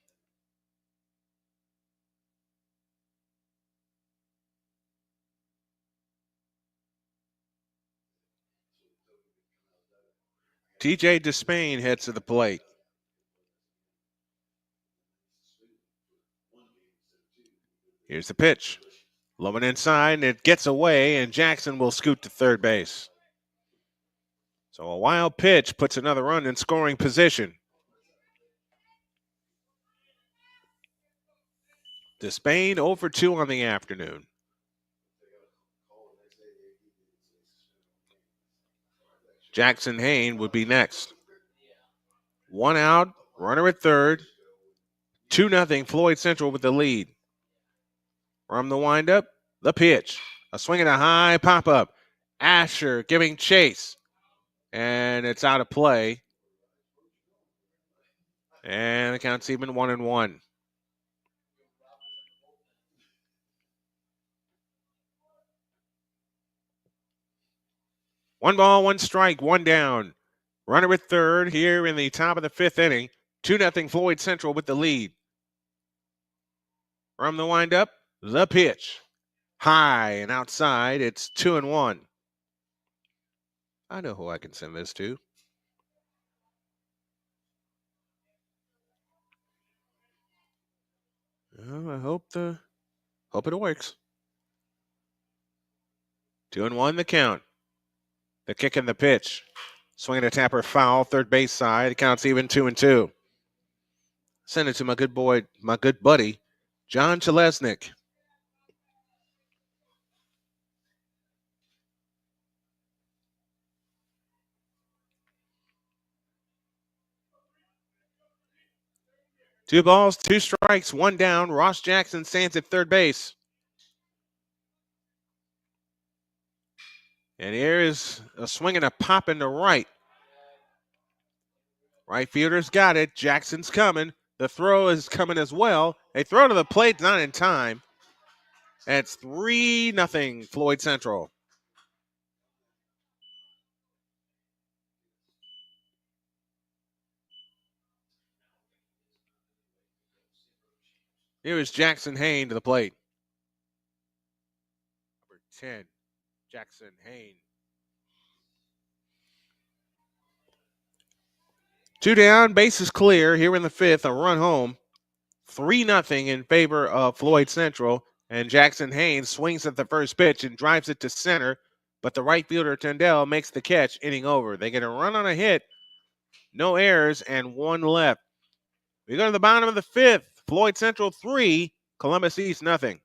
TJ Despain heads to the plate. Here's the pitch. Low and inside, and it gets away, and Jackson will scoot to third base. So a wild pitch puts another run in scoring position. Despain 0 for 2 on the afternoon. Jackson Hayne would be next. 1 out, runner at third. 2-0 Floyd Central with the lead. From the windup, the pitch. A swing and a high pop-up. Asher giving chase. And it's out of play. And the count's even 1-1. One ball, 1 strike, 1 down. Runner at third here in the top of the 5th inning. 2-0 Floyd Central with the lead. From the windup, the pitch. High and outside, it's 2-1. I know who I can send this to. Oh, I hope it works. 2-1 the count. The kick and the pitch. Swing and a tapper foul, third base side. The count's even 2-2. Send it to my good boy, my good buddy, John Chalesnik. Two balls, 2 strikes, 1 down. Ross Jackson stands at third base. And here is a swing and a pop into right. Right fielder's got it. Jackson's coming. The throw is coming as well. A throw to the plate, not in time. And it's 3-0 Floyd Central. Here is Jackson Hayne to the plate. Number 10, Jackson Hayne. 2 down, bases clear here in the 5th, a run home. 3-0 in favor of Floyd Central. And Jackson Hayne swings at the first pitch and drives it to center. But the right fielder, Tendell, makes the catch, inning over. They get a run on a hit, no errors, and 1 left. We go to the bottom of the 5th. Floyd Central 3, Columbus East 0.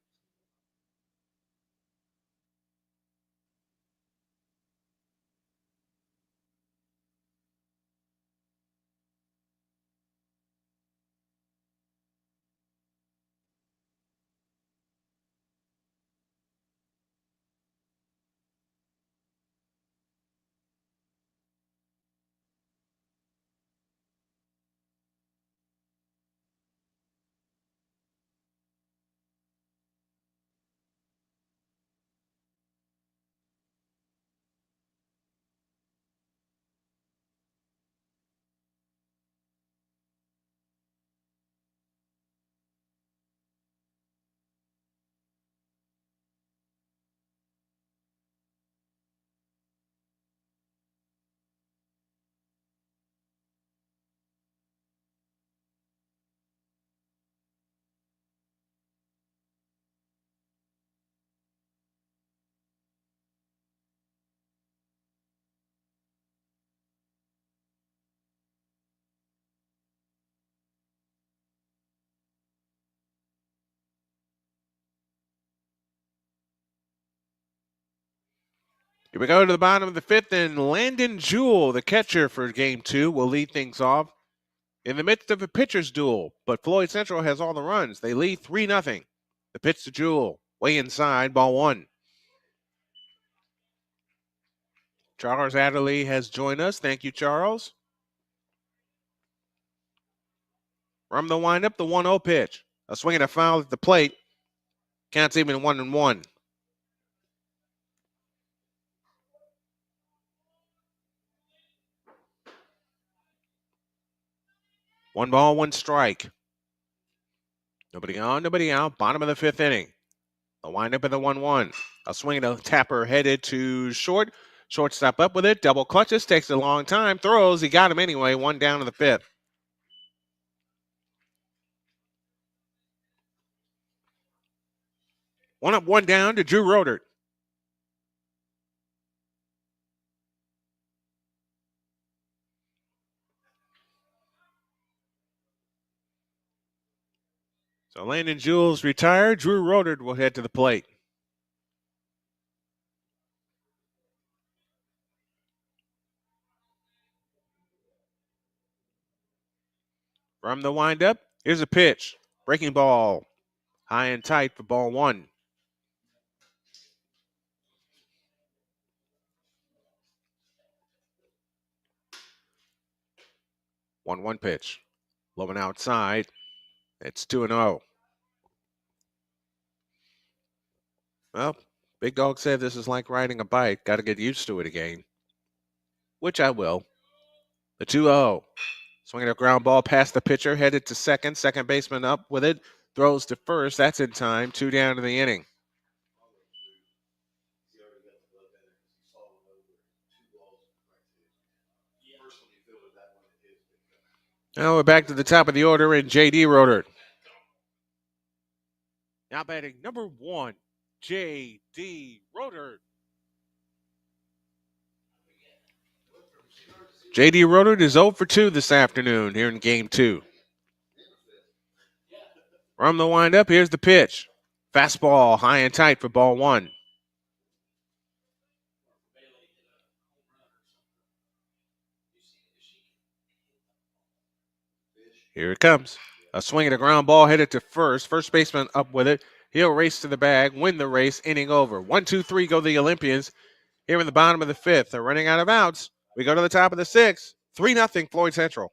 Here we go to the bottom of the 5th, and Landon Jewell, the catcher for Game 2, will lead things off in the midst of a pitcher's duel. But Floyd Central has all the runs. They lead 3-0. The pitch to Jewell, way inside, ball 1. Charles Adderley has joined us. Thank you, Charles. From the windup, the 1-0 pitch. A swing and a foul at the plate. Counts even 1-1. 1 ball, 1 strike. Nobody on, nobody out. Bottom of the 5th inning. The windup of the 1-1. A swing and a tapper headed to short. Shortstop up with it. Double clutches. Takes a long time. Throws. He got him anyway. 1 down to the 5th. 1 up, 1 down to Drew Rodert. So Landon Jewell's retired. Drew Rodert will head to the plate. From the windup, here's a pitch. Breaking ball. High and tight for ball 1. 1-1 pitch. Low and outside. It's 2-0. Well, Big Dog said this is like riding a bike. Got to get used to it again, which I will. The 2-0. Swinging a ground ball past the pitcher, headed to second. Second baseman up with it. Throws to first. That's in time. 2 down to the inning. Now we're back to the top of the order in J.D. Rodert. Now batting number 1, J.D. Rodert. J.D. Rodert is 0 for 2 this afternoon here in Game 2. From the windup, here's the pitch. Fastball high and tight for ball 1. Here it comes. A swing and a ground ball headed to first. First baseman up with it. He'll race to the bag, win the race, inning over. 1, 2, 3 go the Olympians. Here in the bottom of the 5th. They're running out of outs. We go to the top of the 6th. 3-0 Floyd Central.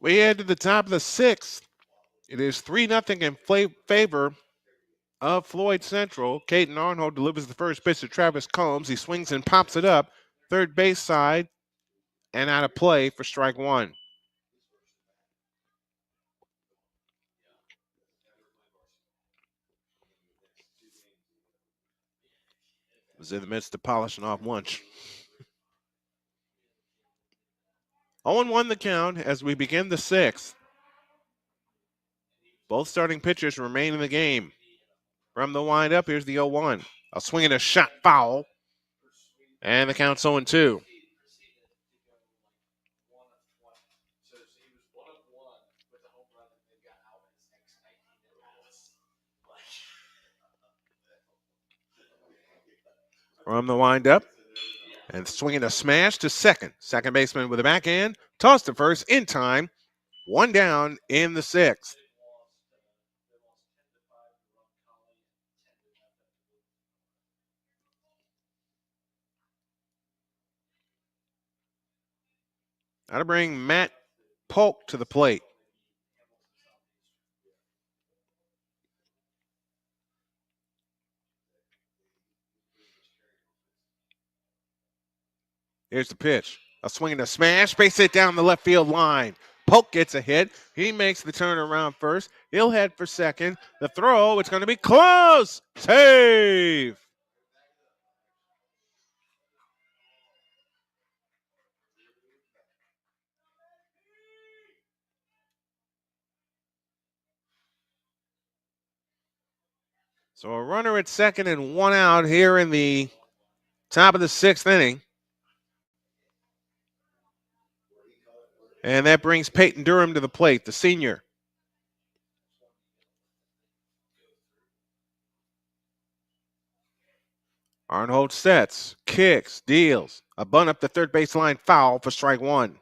We head to the top of the sixth. It is 3-0 in favor of Floyd Central. Caden Arnold delivers the first pitch to Travis Combs. He swings and pops it up third base side and out of play for strike one. Was in the midst of polishing off lunch. 0-1 the count as we begin the sixth. Both starting pitchers remain in the game. From the windup, here's the 0-1. A swing and a shot foul. And the count's 0-2. From the windup, and swinging a smash to second. Second baseman with a backhand. Toss to first in time. One down in the sixth. Now to bring Matt Polk to the plate. Here's the pitch. A swing and a smash. Base hit down the left field line. Polk gets a hit. He makes the turn around first. He'll head for second. The throw, it's going to be close. Save. So a runner at second and one out here in the top of the sixth inning. And that brings Peyton Durham to the plate, the senior. Arnold sets, kicks, deals. A bunt up the third baseline, foul for strike one.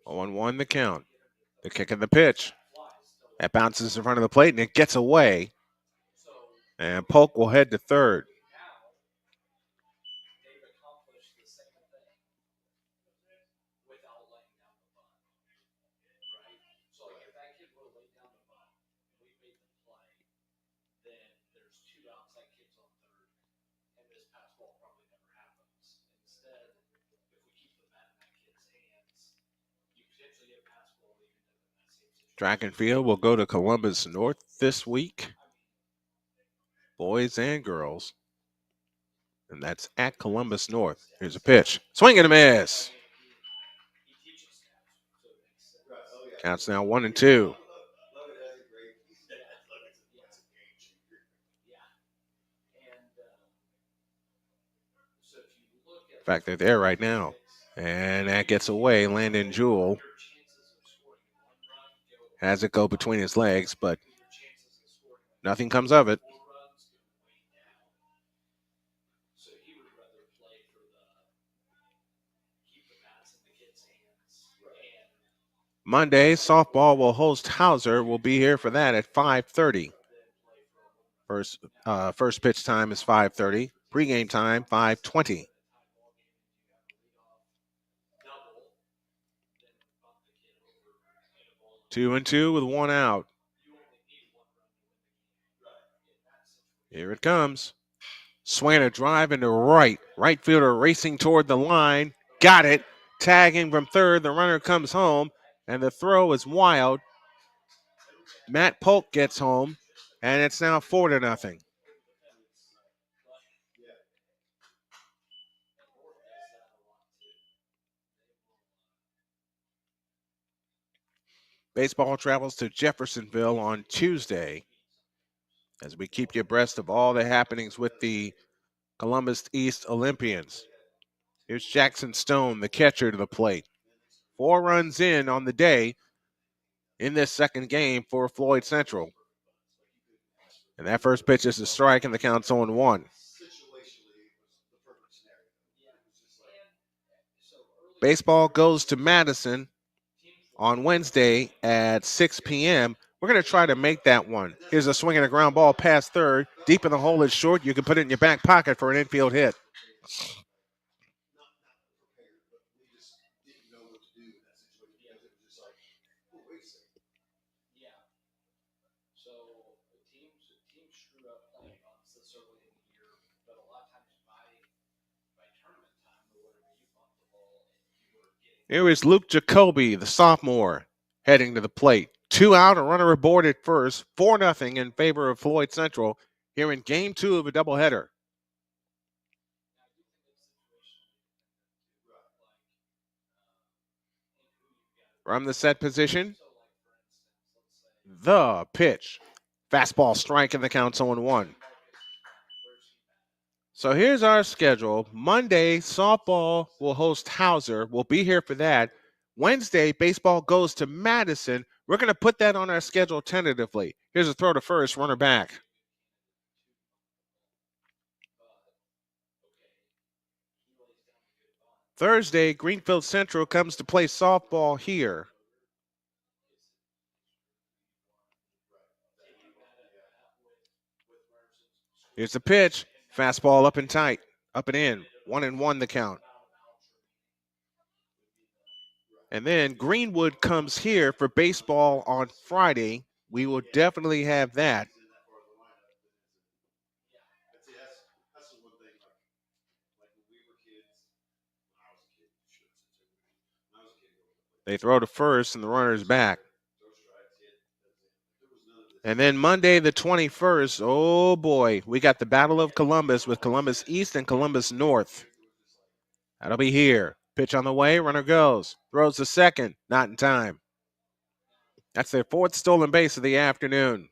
Oh, 0-1 the count. The kick and the pitch. That bounces in front of the plate and it gets away. And Polk will head to third. Track and field will go to Columbus North this week, boys and girls. And that's at Columbus North. Here's a pitch. Swing and a miss. Counts now 1-2. In fact, they're there right now. And that gets away. Landon Jewell has it go between his legs, but nothing comes of it. Monday, softball will host Hauser. We'll be here for that at 5:30. First pitch time is 5:30. Pregame time, 5:20. Two and two with one out. Here it comes. Swing a drive into right. Right fielder racing toward the line. Got it. Tagging from third. The runner comes home. And the throw is wild. Matt Polk gets home. And it's now 4-0. Baseball travels to Jeffersonville on Tuesday as we keep you abreast of all the happenings with the Columbus East Olympians. Here's Jackson Stone, the catcher, to the plate. 4 runs in on the day. in this second game for Floyd Central. And that first pitch is a strike, and the count's 0-1. Baseball goes to Madison on Wednesday at 6 p.m. We're going to try to make that one. Here's a swing and a ground ball past third. Deep in the hole is short. You can put it in your back pocket for an infield hit. Here is Luke Jacoby, the sophomore, heading to the plate. 2 out, a runner aboard at first. 4-0 in favor of Floyd Central here in Game 2 of a doubleheader. From the set position, the pitch. Fastball strike, and the count's 0-1. So here's our schedule. Monday, softball will host Hauser. We'll be here for that. Wednesday, baseball goes to Madison. We're going to put that on our schedule tentatively. Here's a throw to first, runner back. Thursday, Greenfield Central comes to play softball here. Here's the pitch. Fastball up and tight. Up and in. 1-1 the count. And then Greenwood comes here for baseball on Friday. We will definitely have that. They throw to first, and the runner's back. And then Monday, the 21st, oh boy, we got the Battle of Columbus with Columbus East and Columbus North. That'll be here. Pitch on the way, runner goes. Throws to second, not in time. That's their 4th stolen base of the afternoon.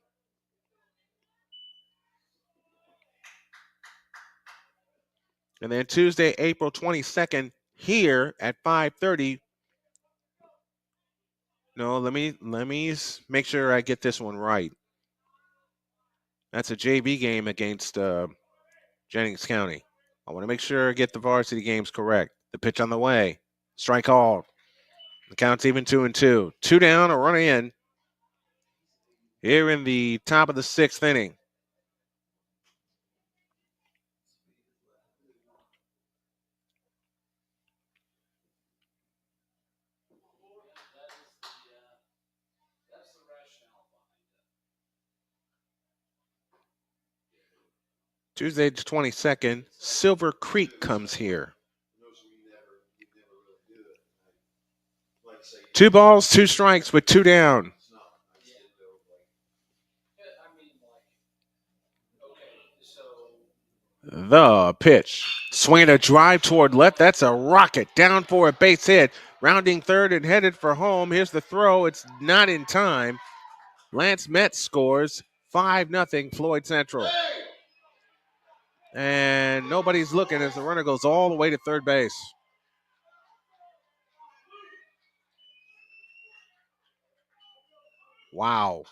And then Tuesday, April 22nd, here at 5:30. No, let me make sure I get this one right. That's a JV game against Jennings County. I want to make sure I get the varsity games correct. The pitch on the way. Strike called. The count's even 2-2. 2 down, a runner in. Here in the top of the 6th inning. Tuesday the 22nd, Silver Creek comes here. 2 balls, 2 strikes with 2 down. The pitch. Swinging a drive toward left. That's a rocket. Down for a base hit. Rounding third and headed for home. Here's the throw. It's not in time. Lance Metz scores 5-0 Floyd Central. And nobody's looking as the runner goes all the way to third base. Wow.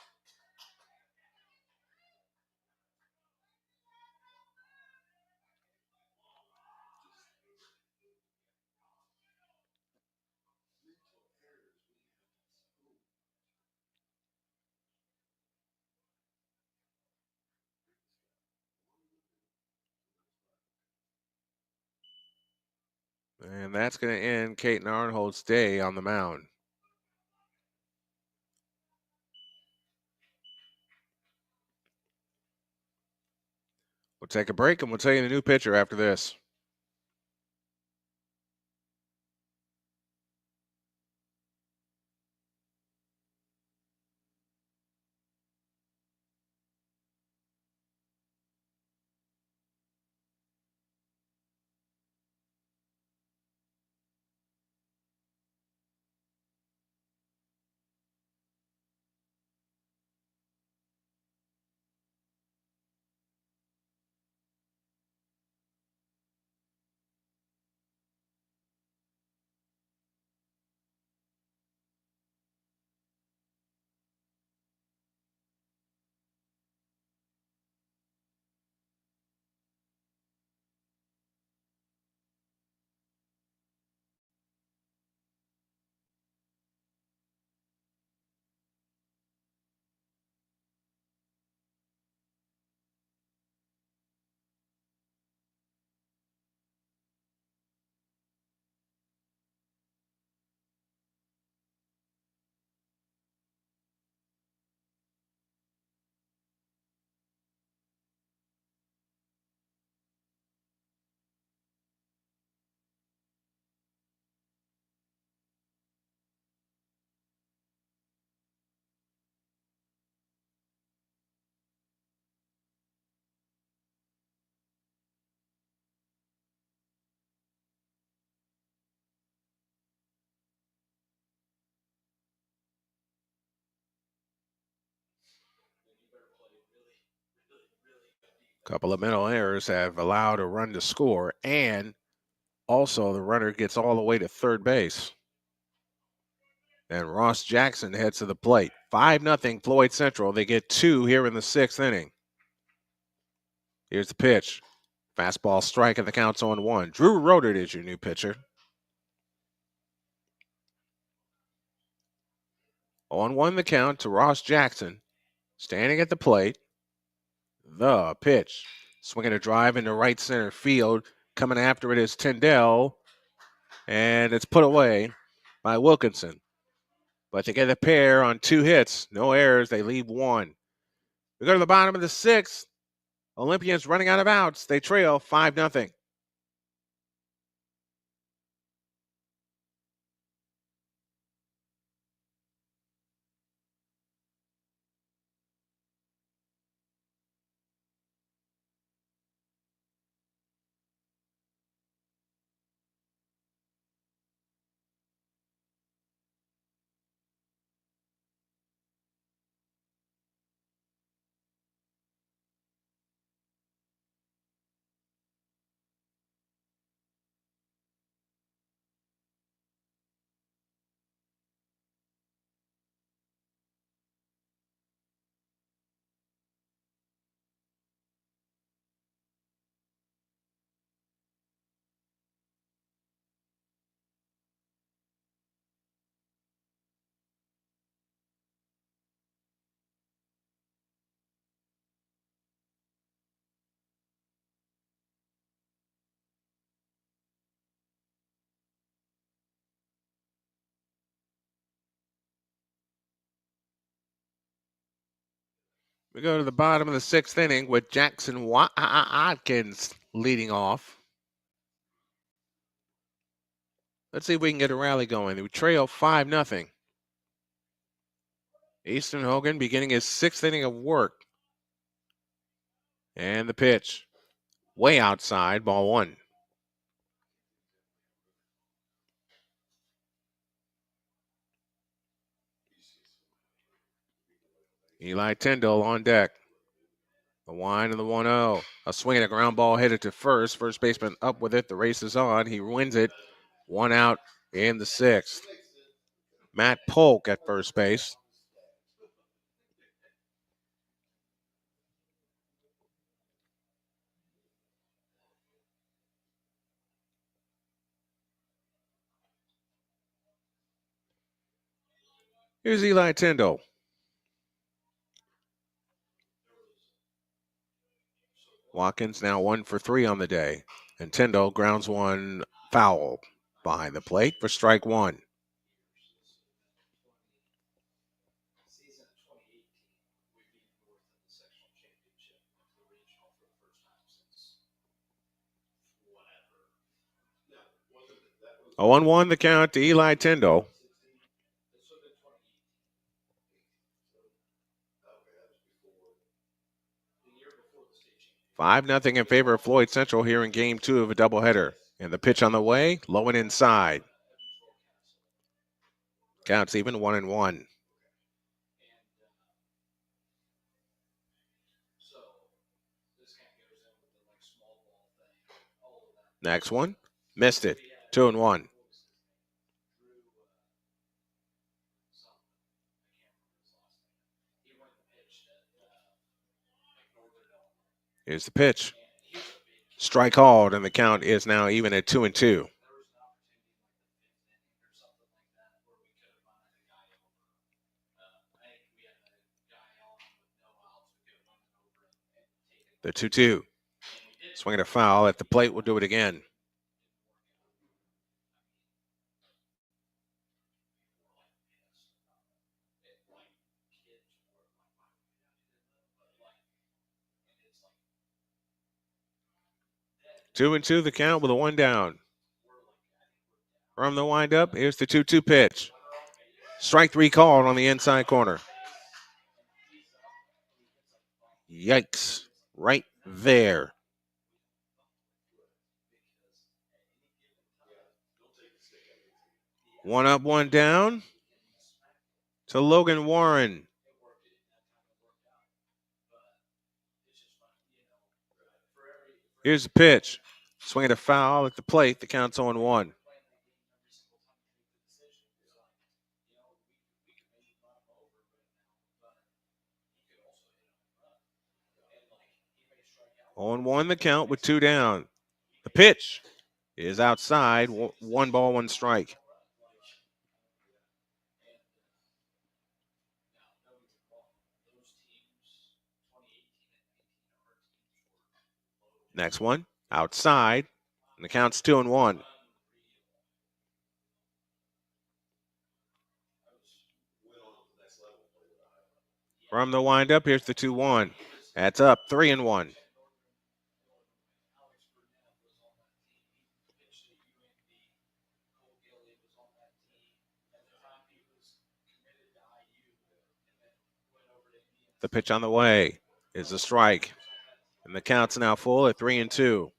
And that's going to end Caton Arnhold's day on the mound. We'll take a break and we'll tell you the new pitcher after this. Couple of mental errors have allowed a run to score, and also the runner gets all the way to third base. And Ross Jackson heads to the plate. 5-0 Floyd Central. They get 2 here in the 6th inning. Here's the pitch. Fastball strike, and the count's on 1. Drew Rodert is your new pitcher. On 1 the count to Ross Jackson. Standing at the plate. The pitch. Swinging a drive into right center field. Coming after it is Tyndall. And it's put away by Wilkinson. But they get a pair on 2 hits. No errors. They leave 1. We go to the bottom of the 6th. Olympians running out of outs. They trail 5-0. We go to the bottom of the 6th inning with Jackson Watkins leading off. Let's see if we can get a rally going. We trail 5-0. Easton Hogan beginning his 6th inning of work. And the pitch. Way outside, ball 1. Eli Tyndall on deck. The wind and the 1-0. A swing and a ground ball headed to first. First baseman up with it. The race is on. He wins it. 1 out in the 6th. Matt Polk at first base. Here's Eli Tyndall. Watkins now 1 for 3 on the day. And Tyndall grounds one foul behind the plate for strike 1. A 1-1 the count to Eli Tyndall. Five nothing in favor of Floyd Central here in game 2 of a doubleheader. And the pitch on the way, low and inside. Counts even 1-1. Next one, missed it. 2-1. Here's the pitch. Strike called, and the count is now even at 2-2. The 2-2. Swinging a foul at the plate. We'll do it again. Two and two, the count with a 1 down. From the windup, here's the 2-2 pitch. Strike 3 called on the inside corner. Yikes. Right there. One up, 1 down to Logan Warren. Here's the pitch. Swinging a foul at the plate. The count's 0-1. On one the count with 2 down. The pitch is outside. 1 ball, 1 strike. Next one, outside. And the count's 2-1. From the windup, here's the 2-1. That's up, 3-1. The pitch on the way is a strike. And the count's now full at 3-2.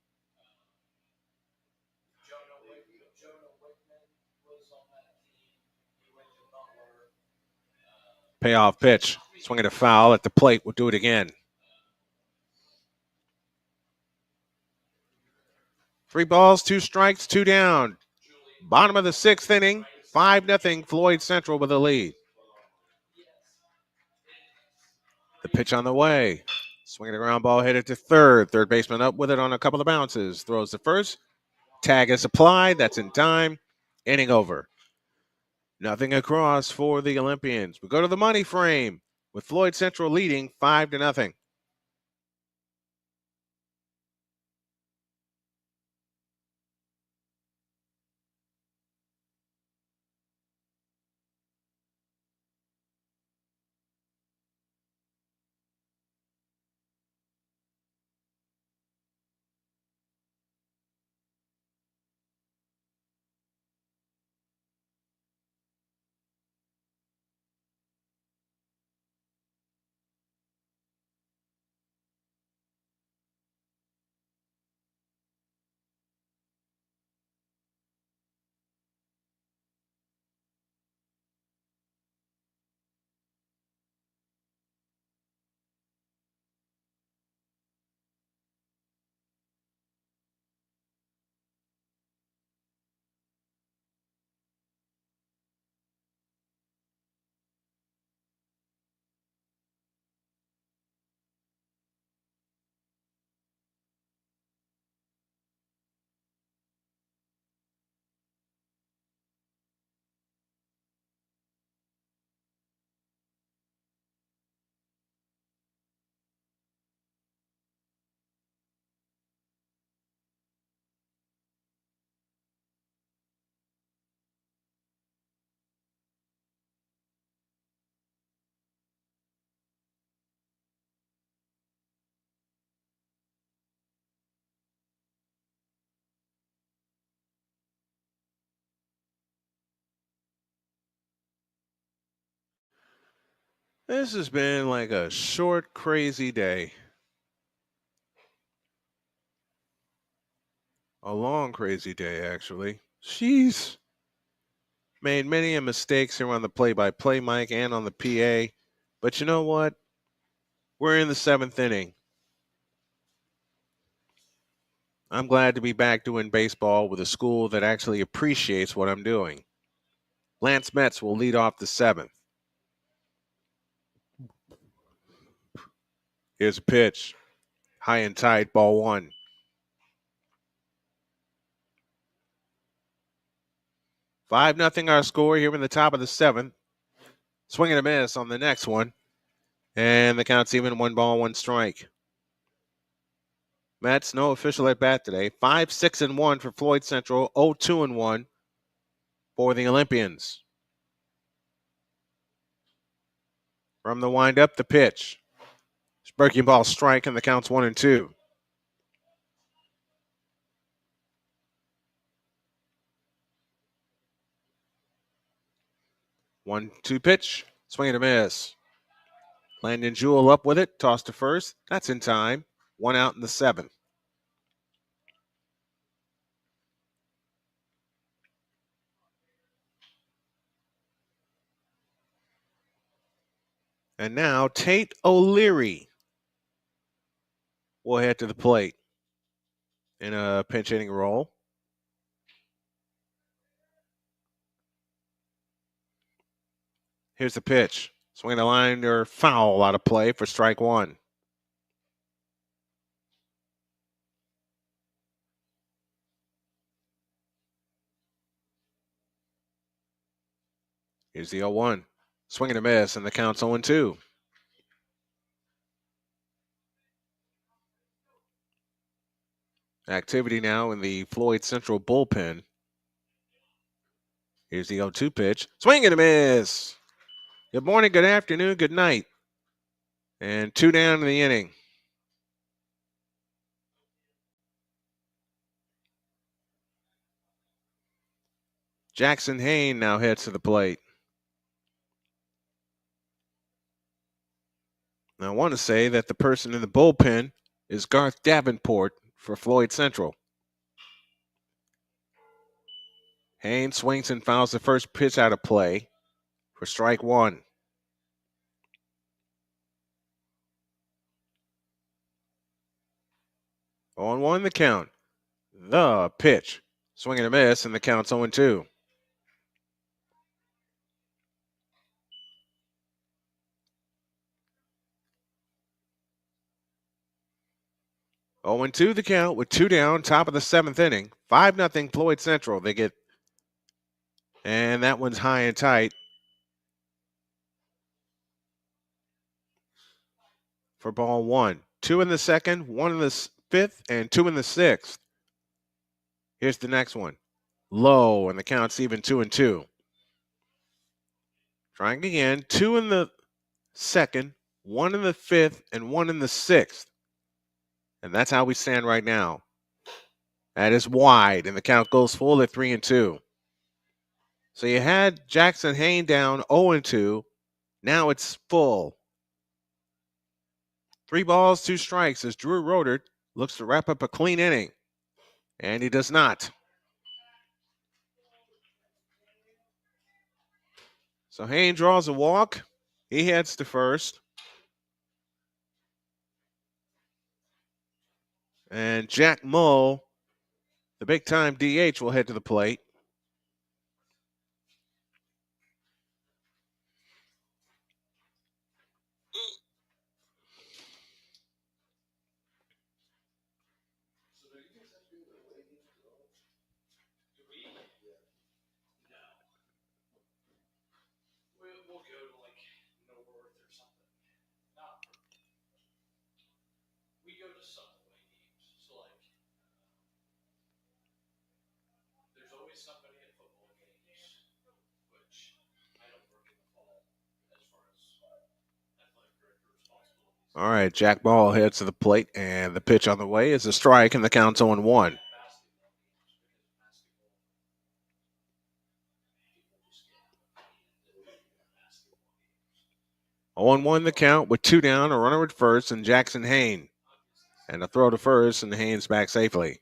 Payoff pitch. Swinging a foul at the plate. We'll do it again. 3 balls, 2 strikes, 2 down. Bottom of the 6th inning. 5-0 Floyd Central with the lead. The pitch on the way. Swinging a ground ball headed to third. Third baseman up with it on a couple of bounces. Throws to first. Tag is applied. That's in time. Inning over. Nothing across for the Olympians. We go to the money frame with Floyd Central leading 5-0. This has been like a short, crazy day. A long, crazy day, actually. Jeez. Made many mistakes here on the play-by-play mic and on the PA. But you know what? We're in the 7th inning. I'm glad to be back doing baseball with a school that actually appreciates what I'm doing. Lance Metz will lead off the 7th. Here's a pitch. High and tight, ball 1. 5-0 our score here in the top of the 7th. Swing and a miss on the next one. And the count's even, 1 ball, 1 strike. Mets, no official at bat today. 5-6-1 for Floyd Central, 0-2-1 for the Olympians. From the windup, the pitch. Breaking ball strike, and the count's 1-2. One-two pitch. Swing and a miss. Landon Jewell up with it. Toss to first. That's in time. 1 out in the 7th. And now Tate O'Leary will head to the plate. in a pinch hitting role. Here's the pitch. Swing the line or foul out of play for strike one. Here's the 0-1. Swing and a miss, and the count's 0-2. Activity now in the Floyd Central bullpen. Here's the 0-2 pitch. Swing and a miss. Good morning, good afternoon, good night. And 2 down in the inning. Jackson Hayne now heads to the plate. Now, I want to say that the person in the bullpen is Garth Davenport for Floyd Central. Hayne swings and fouls the first pitch out of play for strike one. 0-1 the count. The pitch. Swing and a miss, and the count's 0-2. Oh, 0-2 the count with 2 down, top of the 7th inning. 5-0 Floyd Central. They get, and that one's high and tight for ball one. 2 in the second, 1 in the fifth, and 2 in the sixth. Here's the next one. Low, and the count's even 2-2. Trying again. 2 in the second, 1 in the fifth, and 1 in the sixth. And that's how we stand right now. That is wide, and the count goes full at 3-2. So you had Jackson Hayne down 0-2. Now it's full. 3 balls, 2 strikes as Drew Rodert looks to wrap up a clean inning. And he does not. So Hayne draws a walk. He heads to first. And Jack Mull, the big-time DH, will head to the plate. All right, Jack Ball heads to the plate, and the pitch on the way is a strike, and the count's 0-1. On one the count with 2 down, a runner at first, and Jackson Hayne. And a throw to first, and Hayne's back safely.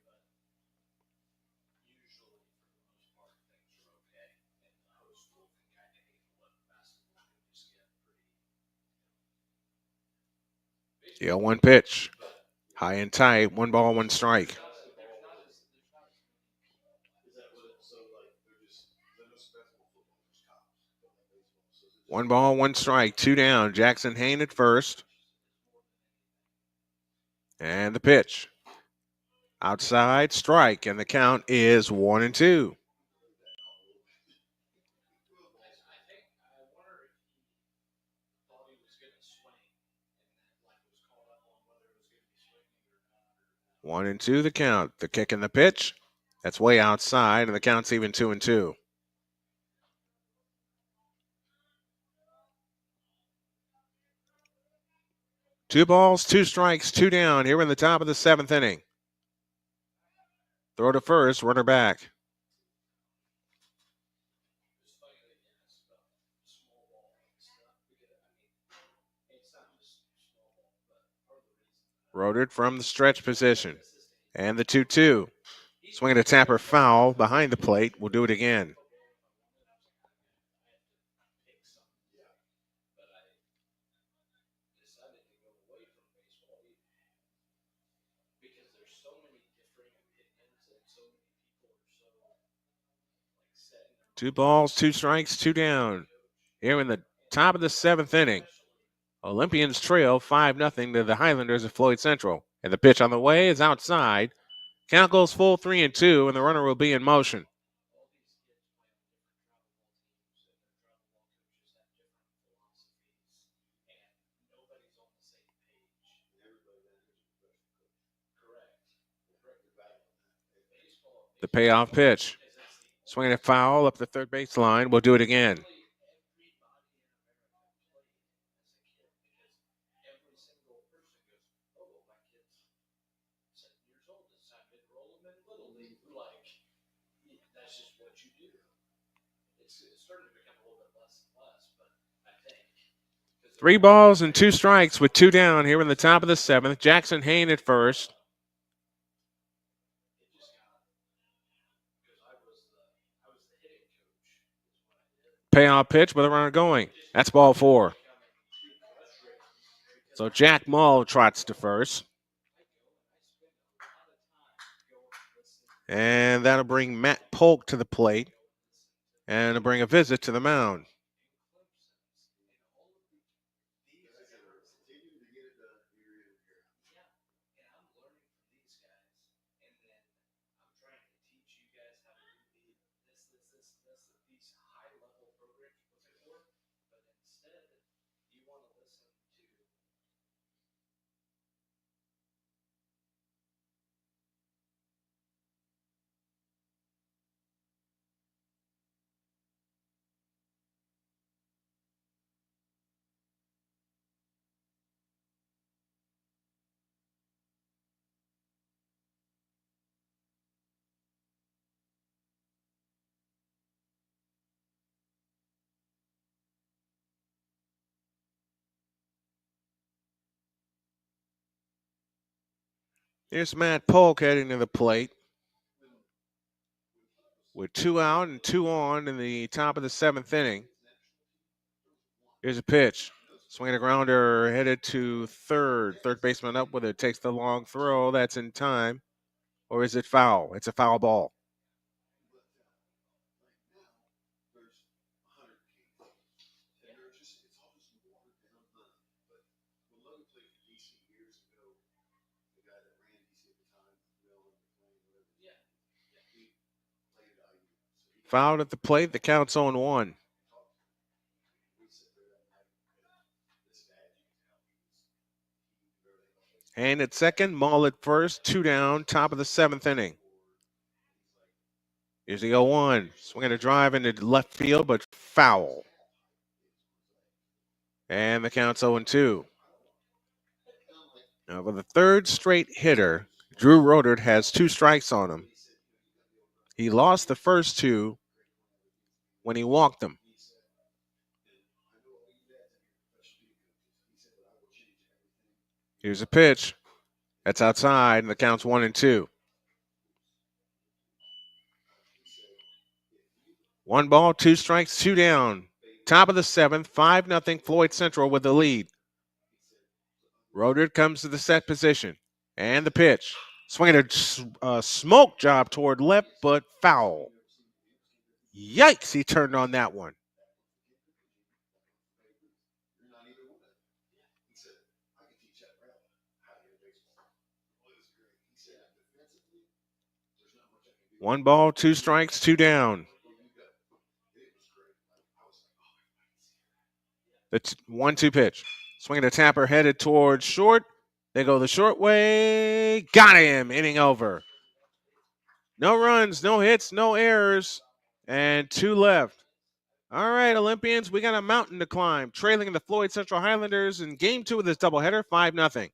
The 0-1 pitch. High and tight, 1 ball, 1 strike. One ball, 1 strike, 2 down. Jackson Hayne at first. And the pitch. Outside, strike, and the count is 1-2. One and two, the count. The kick and the pitch. That's way outside, and the count's even 2-2. Two balls, 2 strikes, 2 down. Here in the top of the 7th inning. Throw to first, runner back. Rodert from the stretch position. And the 2-2. Swinging a tapper foul behind the plate. We'll do it again. Two balls, two strikes, two down. Here in the top of the seventh inning, Olympians trail 5-0 to the Highlanders of Floyd Central. And the pitch on the way is outside. Count goes full 3-2, and the runner will be in motion. The payoff pitch. Swinging a foul up the third baseline. We'll do it again. Three balls and two strikes with two down here in the top of the seventh. Jackson Hain at first. Payoff pitch with a runner going. That's ball four. So Jack Mull trots to first. And that'll bring Matt Polk to the plate. And it'll bring a visit to the mound. Here's Matt Polk heading to the plate. With two out and two on in the top of the seventh inning. Here's a pitch. Swinging a grounder headed to third. Third baseman up with it. Takes the long throw. That's in time. Or is it foul? It's a foul ball. Fouled at the plate. The count's 0-1. And at second, Mull at first, two down, top of the seventh inning. Here's the 0-1. Swinging a drive into left field, but foul. And the count's 0-2. Now, for the third straight hitter, Drew Rodert has two strikes on him. He lost the first two when he walked him. Here's a pitch. That's outside, and the count's 1-2. One ball, two strikes, two down. Top of the seventh, 5-0 Floyd Central with the lead. Rodert comes to the set position. And the pitch. Swinging a smoke job toward left, but foul. Yikes, he turned on that one. One ball, two strikes, two down. The 1-2 pitch. Swinging a tapper headed towards short. They go the short way. Got him. Inning over. No runs, no hits, no errors, and two left. All right, Olympians, we got a mountain to climb, trailing the Floyd Central Highlanders in game 2 of this doubleheader, 5-0.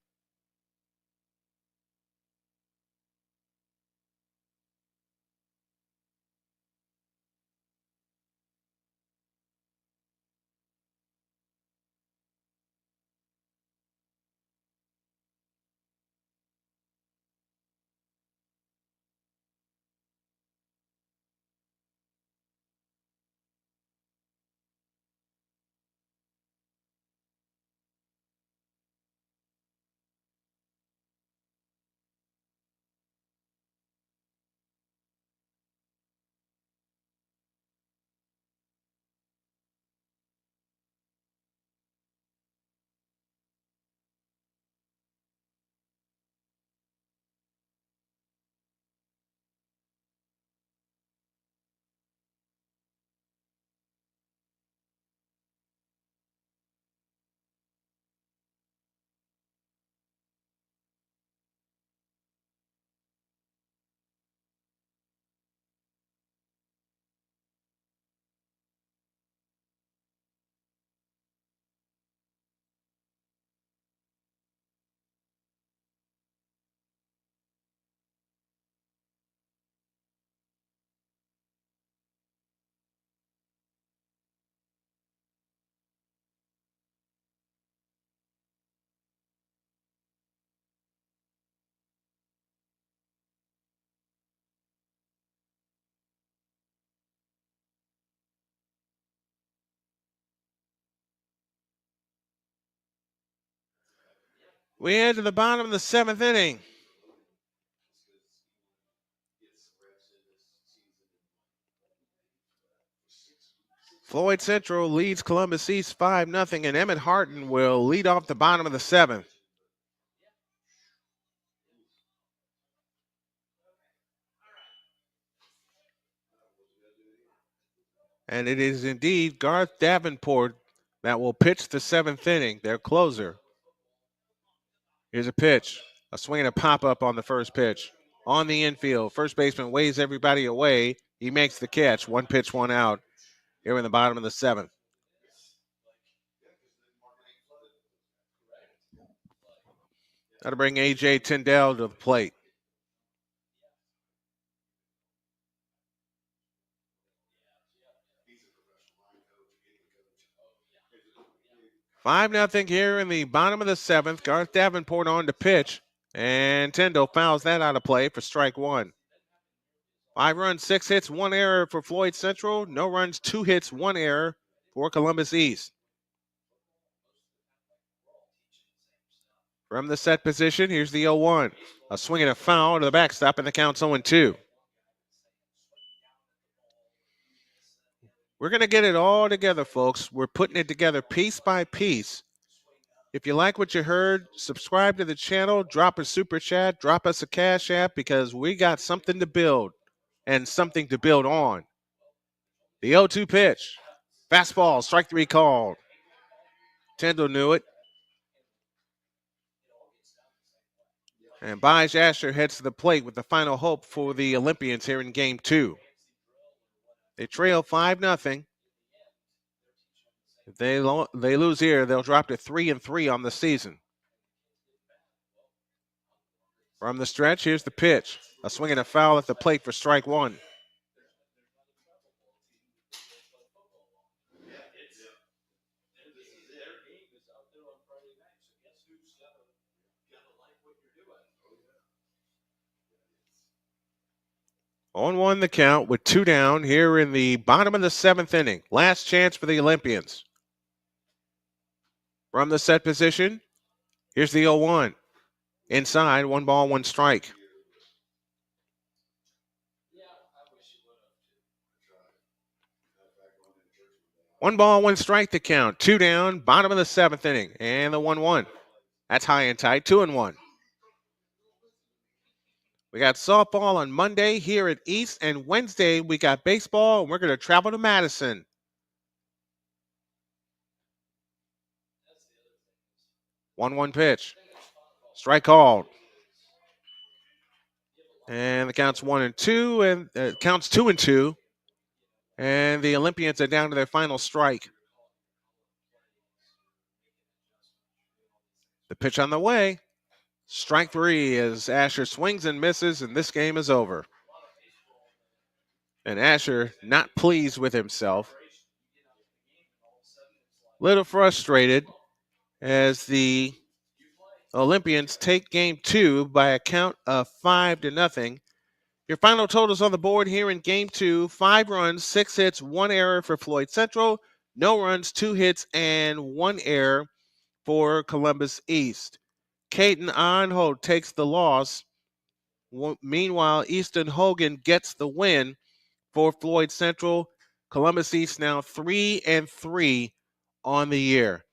We head to the bottom of the 7th inning. Floyd Central leads Columbus East 5-0, and Emmett Harton will lead off the bottom of the 7th. And it is indeed Garth Davenport that will pitch the 7th inning, their closer. Here's a pitch. A swing and a pop-up on the first pitch. On the infield, first baseman waves everybody away. He makes the catch. 1 pitch, 1 out here in the bottom of the 7th. Got to bring A.J. Tyndall to the plate. Five nothing here in the bottom of the 7th. Garth Davenport on to pitch, and Tyndall fouls that out of play for strike 1. 5 runs, 6 hits, 1 error for Floyd Central. No runs, 2 hits, 1 error for Columbus East. From the set position, here's the 0-1. A swing and a foul to the backstop, and the count's 0-2. We're going to get it all together, folks. We're putting it together piece by piece. If you like what you heard, subscribe to the channel, drop a super chat, drop us a cash app, because we got something to build and something to build on. The 0-2 pitch. Fastball, strike 3 called. Tyndall knew it. And Bij Asher heads to the plate with the final hope for the Olympians here in Game 2. They trail 5-0. If they lose here, they'll drop to 3-3 on the season. From the stretch, here's the pitch. A swing and a foul at the plate for strike 1. On 1 the count with 2 down here in the bottom of the 7th inning. Last chance for the Olympians. From the set position, here's the 0-1. Inside, 1 ball, 1 strike. One ball, 1 strike to count. 2 down, bottom of the 7th inning. And the 1-1. That's high and tight, 2-1. We got softball on Monday here at East, and Wednesday we got baseball, and we're going to travel to Madison. 1-1 pitch. Strike called. And the count's 1-2, and counts 2-2. And the Olympians are down to their final strike. The pitch on the way. Strike 3 as Asher swings and misses, and this game is over. And Asher not pleased with himself. Little frustrated as the Olympians take Game 2 by a count of 5-0. Your final totals on the board here in Game 2, 5 runs, 6 hits, 1 error for Floyd Central, no runs, 2 hits, and 1 error for Columbus East. Caden Arnhold takes the loss. Meanwhile, Easton Hogan gets the win for Floyd Central. Columbus East now 3-3 on the year.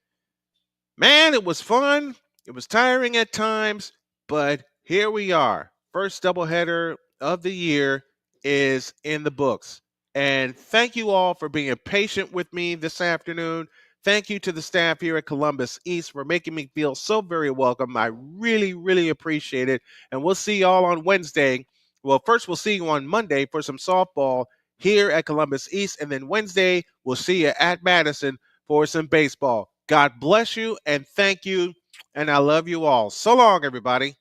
Man, it was fun. It was tiring at times, but here we are. First doubleheader of the year is in the books. And thank you all for being patient with me this afternoon. Thank you to the staff here at Columbus East for making me feel so very welcome. I really, really appreciate it. And we'll see y'all on Wednesday. Well, first we'll see you on Monday for some softball here at Columbus East. And then Wednesday, we'll see you at Madison for some baseball. God bless you and thank you. And I love you all. So long, everybody.